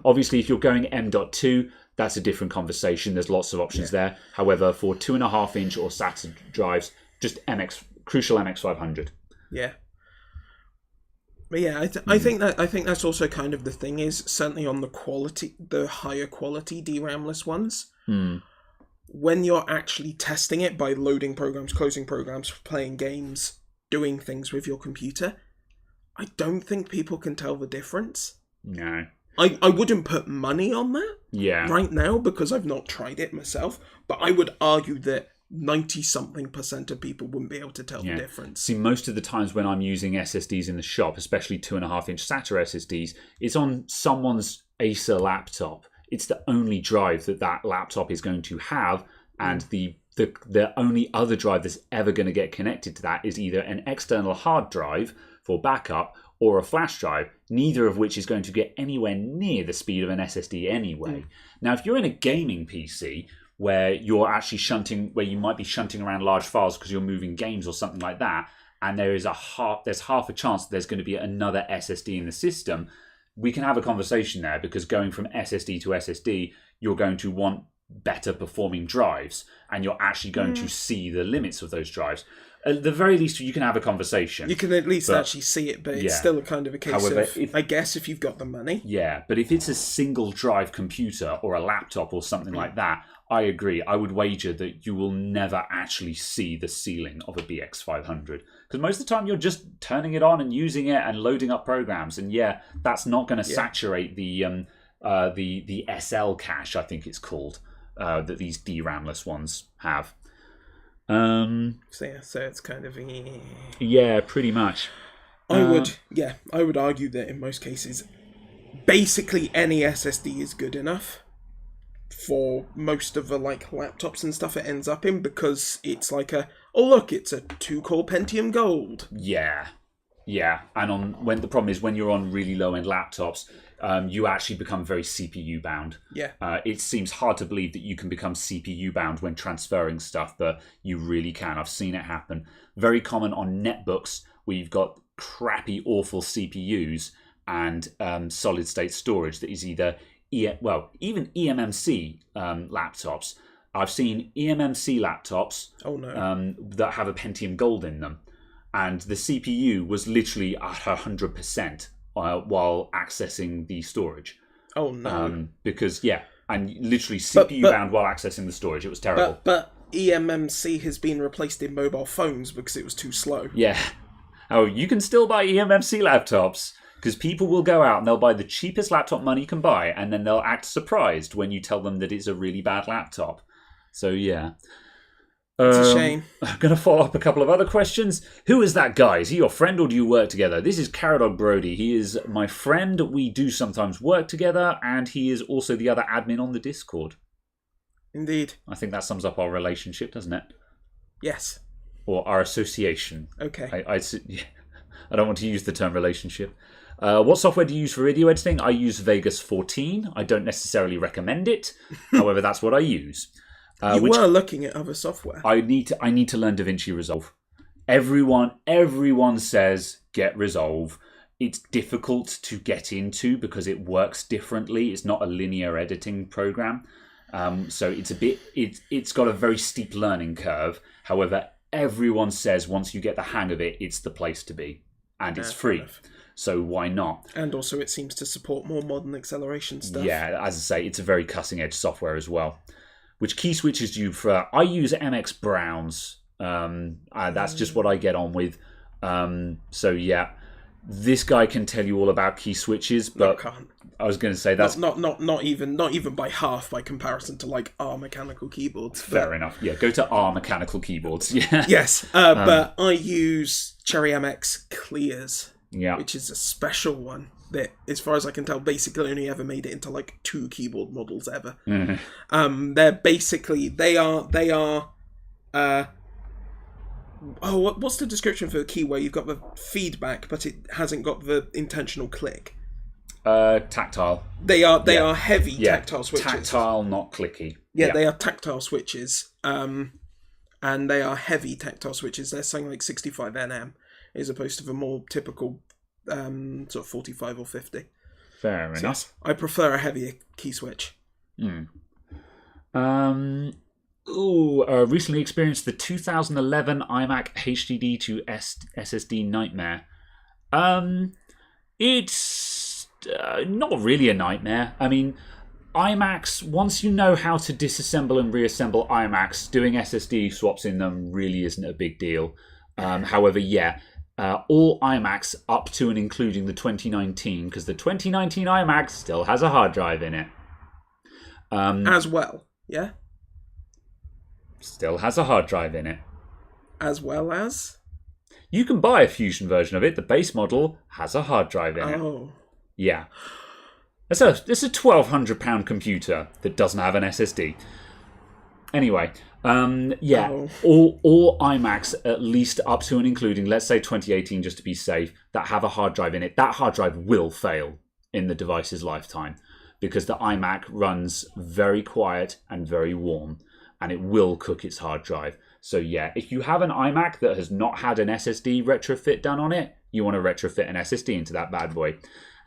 Obviously, if you're going M.2, that's a different conversation. There's lots of options there. However, for 2.5-inch or SATA drives, just Crucial MX500. Yeah. But yeah, I think that's also kind of the thing is certainly on the higher quality DRAMless ones. When you're actually testing it by loading programs, closing programs, playing games, doing things with your computer, I don't think people can tell the difference. No. I wouldn't put money on that right now because I've not tried it myself, but I would argue that 90-something% of people wouldn't be able to tell the difference. See, most of the times when I'm using SSDs in the shop, especially 2.5-inch SATA SSDs, it's on someone's Acer laptop. It's the only drive that laptop is going to have, and the only other drive that's ever going to get connected to that is either an external hard drive for backup or a flash drive, neither of which is going to get anywhere near the speed of an SSD anyway. Now, if you're in a gaming PC where you're actually where you might be shunting around large files because you're moving games or something like that, and there's half a chance that there's going to be another SSD in the system, we can have a conversation there, because going from SSD to SSD, you're going to want better performing drives, and you're actually going to see the limits of those drives. At the very least, you can have a conversation. You can at least actually see it, but it's still a kind of a case of, I guess, if you've got the money. Yeah, but if it's a single drive computer or a laptop or something like that, I agree. I would wager that you will never actually see the ceiling of a BX500. Because most of the time you're just turning it on and using it and loading up programs. And that's not going to saturate the SL cache, I think it's called, that these DRAMless ones have. So it's kind of... Yeah, pretty much. I would argue that in most cases, basically any SSD is good enough for most of the laptops and stuff it ends up in, because it's like it's a 2-core Pentium Gold. Yeah, and when the problem is when you're on really low end laptops, you actually become very CPU bound. Yeah. It seems hard to believe that you can become CPU bound when transferring stuff, but you really can. I've seen it happen. Very common on netbooks where you've got crappy, awful CPUs and solid state storage that is either even eMMC laptops. I've seen eMMC laptops that have a Pentium Gold in them, and the CPU was literally at 100% while accessing the storage. Oh no! Because and literally CPU bound while accessing the storage. It was terrible. But eMMC has been replaced in mobile phones because it was too slow. Yeah. Oh, you can still buy eMMC laptops. Because people will go out and they'll buy the cheapest laptop money can buy, and then they'll act surprised when you tell them that it's a really bad laptop. So, yeah. It's a shame. I'm going to follow up a couple of other questions. Who is that guy? Is he your friend or do you work together? This is Caradog Brody. He is my friend. We do sometimes work together, and he is also the other admin on the Discord. Indeed. I think that sums up our relationship, doesn't it? Yes. Or our association. Okay. I don't want to use the term relationship. What software do you use for video editing? I use Vegas 14. I don't necessarily recommend it. However, that's what I use. You were looking at other software. I need to learn DaVinci Resolve. Everyone says get Resolve. It's difficult to get into because it works differently. It's not a linear editing program. So it's got a very steep learning curve. However, everyone says once you get the hang of it, it's the place to be. And it's free. So why not? And also it seems to support more modern acceleration stuff. Yeah, as I say, it's a very cutting edge software as well. Which key switches do you prefer? I use MX Browns. That's just what I get on with. So yeah. This guy can tell you all about key switches, but can't. I was going to say that's not even by half by comparison to like R mechanical keyboards. Fair enough. Yeah, go to R mechanical keyboards. Yeah. Yes, but I use Cherry MX Clears, yeah, which is a special one that, as far as I can tell, basically only ever made it into like 2 keyboard models ever. Mm-hmm. They're basically they are. What's the description for the key where you've got the feedback but it hasn't got the intentional click? Tactile. They are heavy tactile switches. Tactile, not clicky. Yeah, they are tactile switches. And they are heavy tactile switches. They're something like 65 Nm as opposed to the more typical sort of 45 or 50. Fair enough. I prefer a heavier key switch. Recently experienced the 2011 iMac HDD to SSD nightmare. It's not really a nightmare. I mean, iMacs, once you know how to disassemble and reassemble iMacs, doing SSD swaps in them really isn't a big deal. However, all iMacs up to and including the 2019, because the 2019 iMac still has a hard drive in it. As well, yeah? Still has a hard drive in it. As well as? You can buy a Fusion version of it. The base model has a hard drive in it. Oh. Yeah. It's a £1,200 computer that doesn't have an SSD. Anyway, all iMacs, at least up to and including, let's say 2018 just to be safe, that have a hard drive in it, that hard drive will fail in the device's lifetime because the iMac runs very quiet and very warm. And it will cook its hard drive. So yeah, if you have an iMac that has not had an SSD retrofit done on it, you want to retrofit an SSD into that bad boy.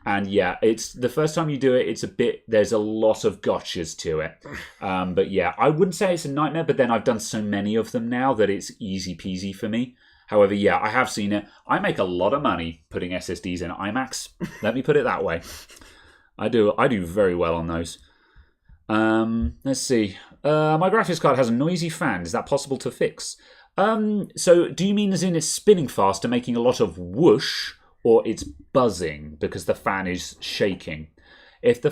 And yeah, it's the first time you do it, there's a lot of gotchas to it. But yeah, I wouldn't say it's a nightmare, but then I've done so many of them now that it's easy peasy for me. However, yeah, I have seen it. I make a lot of money putting SSDs in iMacs. Let me put it that way. I do very well on those. Let's see. My graphics card has a noisy fan. Is that possible to fix? So do you mean as in it's spinning fast and making a lot of whoosh, or it's buzzing because the fan is shaking? If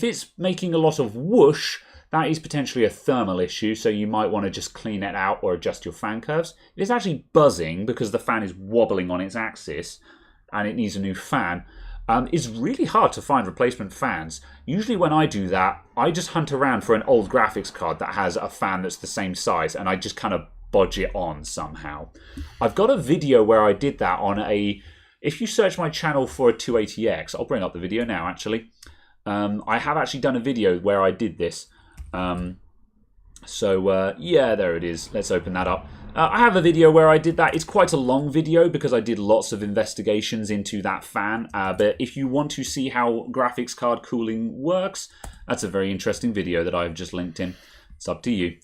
it's making a lot of whoosh, that is potentially a thermal issue, so you might want to just clean it out or adjust your fan curves. If it's actually buzzing because the fan is wobbling on its axis and it needs a new fan, it's really hard to find replacement fans. Usually when I do that, I just hunt around for an old graphics card that has a fan that's the same size, and I just kind of bodge it on somehow. I've got a video where I did that on if you search my channel for a 280X, I'll bring up the video now actually. I have actually done a video where I did this. Yeah, there it is. Let's open that up. I have a video where I did that. It's quite a long video because I did lots of investigations into that fan. But if you want to see how graphics card cooling works, that's a very interesting video that I've just linked in. It's up to you.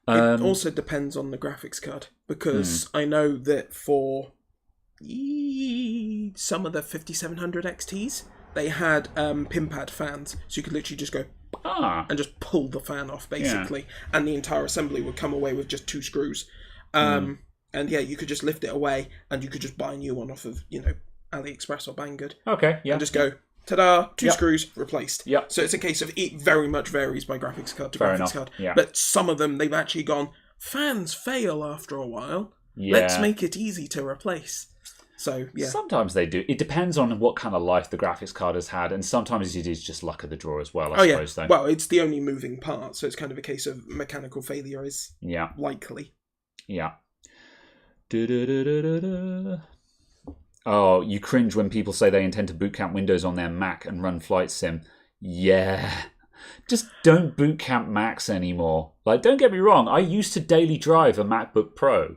It also depends on the graphics card because I know that for some of the 5700 XTs, they had pin pad fans, so you could literally just go and just pull the fan off basically, and the entire assembly would come away with just 2 screws. And yeah, you could just lift it away and you could just buy a new one off of, AliExpress or Banggood. Okay, yeah. And just go, ta-da, 2 screws, replaced. Yep. So it's a case of it very much varies by graphics card to Fair graphics enough. card. Yeah. But some of them, they've actually gone, fans fail after a while. Yeah. Let's make it easy to replace. So, yeah. Sometimes they do. It depends on what kind of life the graphics card has had, and sometimes it is just luck of the draw as well, I suppose. Though. Well, it's the only moving part, so it's kind of a case of mechanical failure is likely. Yeah. Oh, you cringe when people say they intend to bootcamp Windows on their Mac and run Flight Sim. Yeah. Just don't boot camp Macs anymore. Like, don't get me wrong. I used to daily drive a MacBook Pro.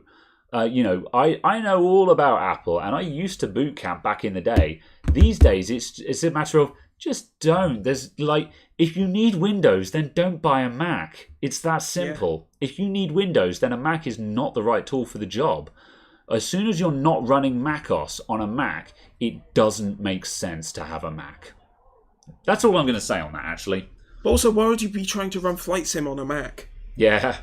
I know all about Apple, and I used to boot camp back in the day. These days, it's a matter of just don't. There's like, if you need Windows, then don't buy a Mac. It's that simple. Yeah. If you need Windows, then a Mac is not the right tool for the job. As soon as you're not running macOS on a Mac, it doesn't make sense to have a Mac. That's all I'm going to say on that, actually. But also, why would you be trying to run Flight Sim on a Mac? Yeah.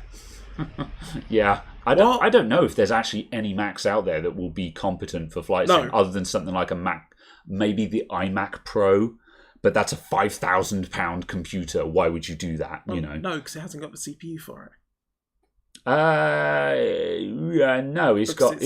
Yeah. I don't know if there's actually any Macs out there that will be competent for Flight Sim, other than something like a Mac, maybe the iMac Pro, but that's a £5,000 computer. Why would you do that? Well, no, because it hasn't got the CPU for it. No, it's got a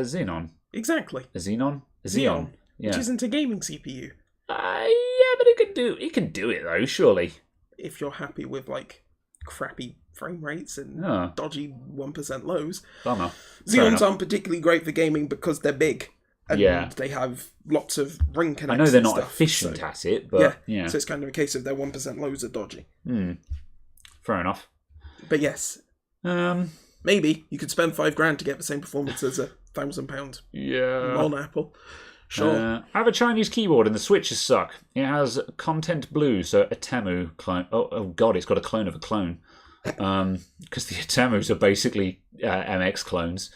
Xenon. Exactly. A Xeon. Yeah. Which isn't a gaming CPU. Yeah, but it can do it though, surely. If you're happy with like crappy frame rates and dodgy 1% lows. Bummer. Xeons aren't particularly great for gaming because they're big. And they have lots of ring connections. I know they're not efficient at it, but yeah. So it's kind of a case of their 1% lows are dodgy. Fair enough. But yes. Maybe you could spend $5,000 to get the same performance as £1,000. Yeah. On Apple. Sure. I have a Chinese keyboard and the switches suck. It has Content Blue, so a Temu clone. Oh god, it's got a clone of a clone. Because the Temus are basically MX clones.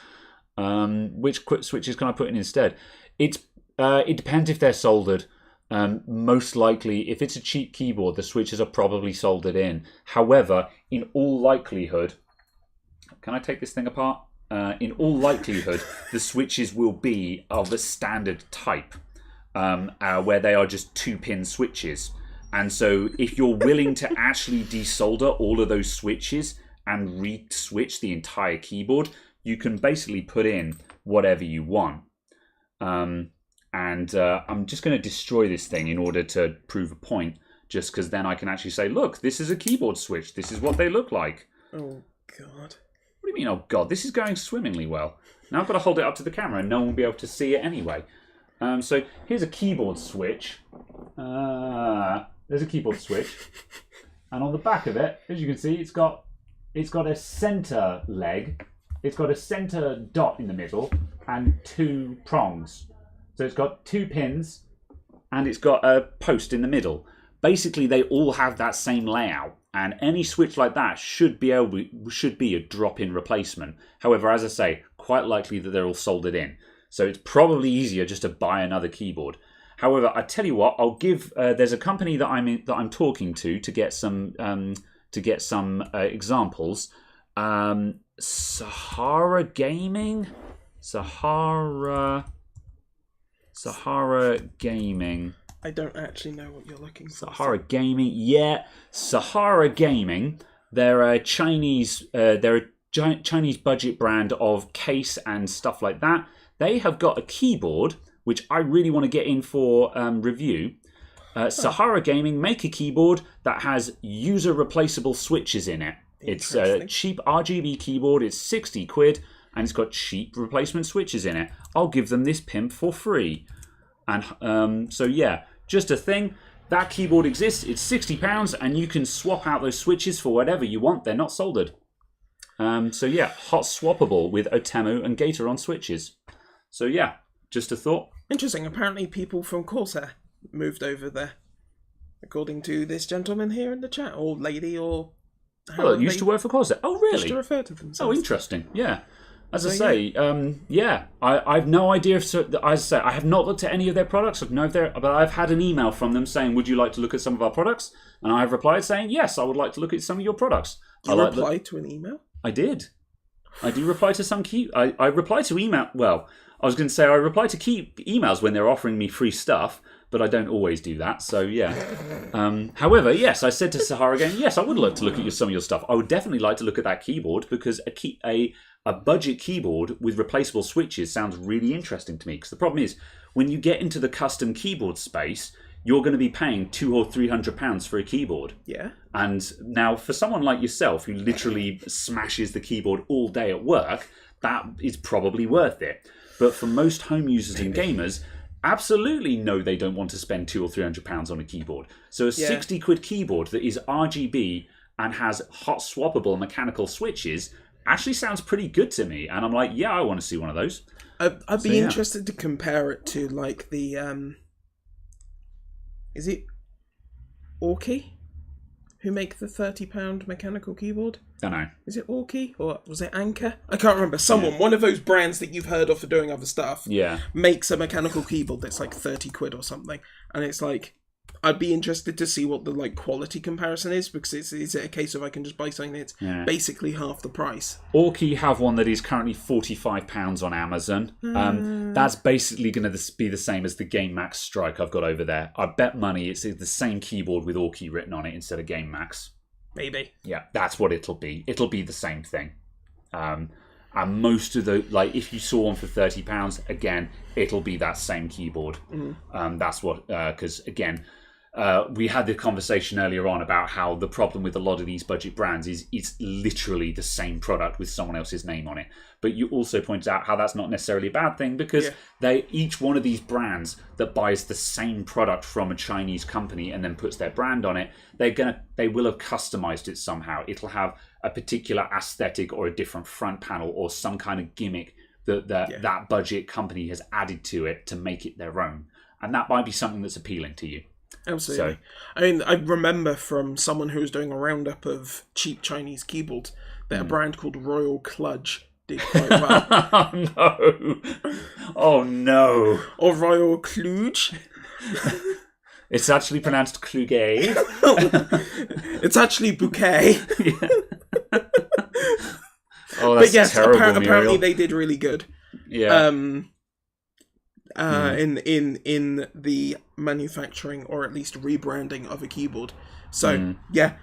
Which switches can I put in instead? It depends if they're soldered. Most likely, if it's a cheap keyboard, the switches are probably soldered in. However, in all likelihood, can I take this thing apart? In all likelihood, the switches will be of a standard type, where they are just 2-pin switches. And so if you're willing to actually desolder all of those switches and re-switch the entire keyboard, you can basically put in whatever you want. And I'm just going to destroy this thing in order to prove a point, just because then I can actually say, look, this is a keyboard switch. This is what they look like. Oh, God. What do you mean, oh, God? This is going swimmingly well. Now I've got to hold it up to the camera and no one will be able to see it anyway. So here's a keyboard switch. There's a keyboard switch. And on the back of it, as you can see, it's got a center leg. It's got a center dot in the middle and 2 prongs. So it's got 2 pins and it's got a post in the middle. Basically, they all have that same layout, and any switch like that should be a drop-in replacement. However, as I say, quite likely that they're all soldered in. So it's probably easier just to buy another keyboard. However, I tell you what, I'll give. There's a company that I'm talking to get some examples. Sahara Gaming. Sahara Gaming. I don't actually know what you're looking for. Sahara Gaming, yeah. Sahara Gaming. They're a Chinese. Chinese budget brand of case and stuff like that. They have got a keyboard which I really want to get in for review. Sahara Gaming make a keyboard that has user replaceable switches in it. It's a cheap RGB keyboard. It's 60 quid. And it's got cheap replacement switches in it. I'll give them this pimp for free. And so yeah, just a thing. That keyboard exists. It's £60 and you can swap out those switches for whatever you want. They're not soldered. So yeah, hot swappable with Otemu and Gateron switches. So yeah, just a thought. Interesting. Apparently people from Corsair moved over there, according to this gentleman here in the chat, or lady, or... Well, it used to work for Corsair. Oh, really? Used to refer to themselves. Oh, interesting. Yeah. As I say, I've no idea. As I say, I have not looked at any of their products. But I've had an email from them saying, "Would you like to look at some of our products?" And I've replied saying, "Yes, I would like to look at some of your products." You replied to an email? I did. I do reply to some key. I reply to email. Well, I was going to say I reply to key emails when they're offering me free stuff, but I don't always do that. So yeah. However, yes, I said to Sahara Game, yes, I would like to look at some of your stuff. I would definitely like to look at that keyboard because a budget keyboard with replaceable switches sounds really interesting to me. Because the problem is, when you get into the custom keyboard space, you're going to be paying £200 or £300 for a keyboard. Yeah. And now, for someone like yourself who literally smashes the keyboard all day at work, that is probably worth it. But for most home users and gamers, absolutely know they don't want to spend £200 or £300 on a keyboard. So a 60 quid keyboard that is RGB and has hot swappable mechanical switches actually sounds pretty good to me. And I'm like, yeah, I want to see one of those. I'd be interested to compare it to like the is it Orky who make the £30 mechanical keyboard? Don't know. Is it Orky or was it Anker? I can't remember. One of those brands that you've heard of for doing other stuff, makes a mechanical keyboard that's like 30 quid or something, and it's like, I'd be interested to see what the like quality comparison is, because is it a case of I can just buy something that's basically half the price? Orky have one that is currently £45 on Amazon. That's basically going to be the same as the Game Max Strike I've got over there. I bet money it's the same keyboard with Orky written on it instead of Game Max. Maybe. Yeah, that's what it'll be. It'll be the same thing. And most of the, like, if you saw one for £30, again, it'll be that same keyboard. That's what, because again, we had the conversation earlier on about how the problem with a lot of these budget brands is it's literally the same product with someone else's name on it. But you also pointed out how that's not necessarily a bad thing, because each one of these brands that buys the same product from a Chinese company and then puts their brand on it, they will have customized it somehow. It'll have a particular aesthetic or a different front panel or some kind of gimmick that budget company has added to it to make it their own. And that might be something that's appealing to you. Absolutely. So, I mean, I remember from someone who was doing a roundup of cheap Chinese keyboards that a brand called Royal Kludge did quite well. Oh no. Or Royal Kluge. It's actually pronounced Kluge. It's actually Bouquet. Oh, that's but yes, terrible, apparently they did really good. Yeah. In the manufacturing or at least rebranding of a keyboard. So, yeah.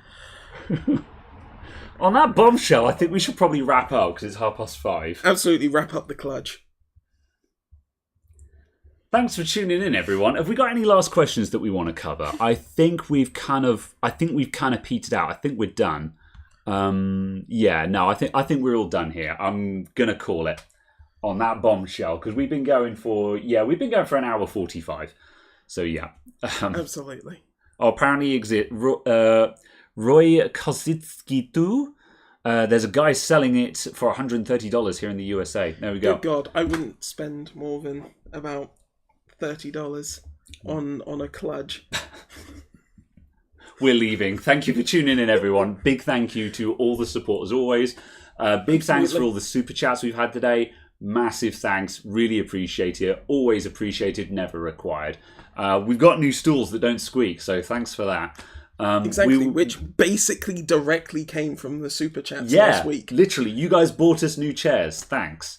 On that bombshell, I think we should probably wrap up because it's 5:30. Absolutely, wrap up the Kludge. Thanks for tuning in, everyone. Have we got any last questions that we want to cover? I think we've kind of petered out. I think we're done. I think we're all done here. I'm gonna call it on that bombshell because we've been going for an hour 45. So yeah, absolutely. Oh, apparently Roy Kositsky too. There's a guy selling it for $130 here in the USA. There we go. Good God, I wouldn't spend more than about $30 on a Kludge. We're leaving. Thank you for tuning in, everyone. Big thank you to all the support as always. Big thanks for all the super chats we've had today. Massive thanks. Really appreciate it. Always appreciated, never required. We've got new stools that don't squeak, so thanks for that. Exactly, which basically directly came from the super chats last week. Literally, you guys bought us new chairs. Thanks.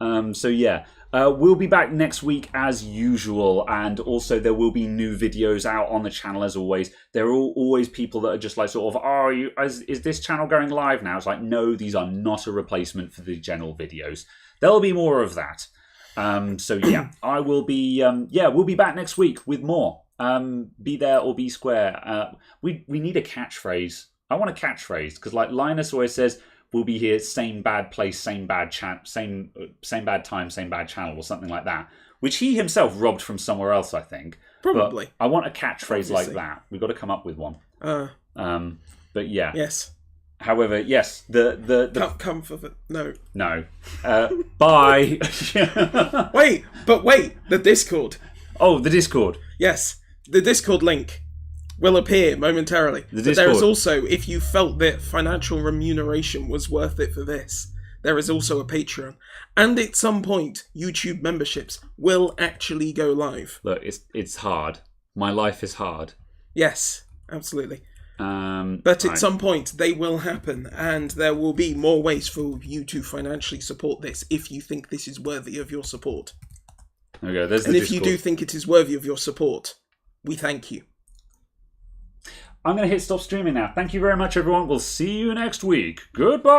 We'll be back next week as usual, and also there will be new videos out on the channel as always. There are always people that are just like sort of, is this channel going live now? It's like, no, these are not a replacement for the general videos. There'll be more of that. I will be, we'll be back next week with more. Be there or be square. We need a catchphrase. I want a catchphrase because like Linus always says, we'll be here, same bad place, same bad same bad time, same bad channel, or something like that. Which he himself robbed from somewhere else, I think. Probably. But I want a catchphrase like that. We've got to come up with one. But yeah. Yes. However, yes, the come for the no. Bye. Wait, the Discord. Oh, the Discord. Yes, the Discord link will appear momentarily. But there is also, if you felt that financial remuneration was worth it for this, there is also a Patreon. And at some point, YouTube memberships will actually go live. Look, it's hard. My life is hard. Yes, absolutely. But at some point, they will happen, and there will be more ways for you to financially support this if you think this is worthy of your support. Okay, there's the and if Discord. you do think it is worthy of your support, we thank you. I'm going to hit stop streaming now. Thank you very much, everyone. We'll see you next week. Goodbye!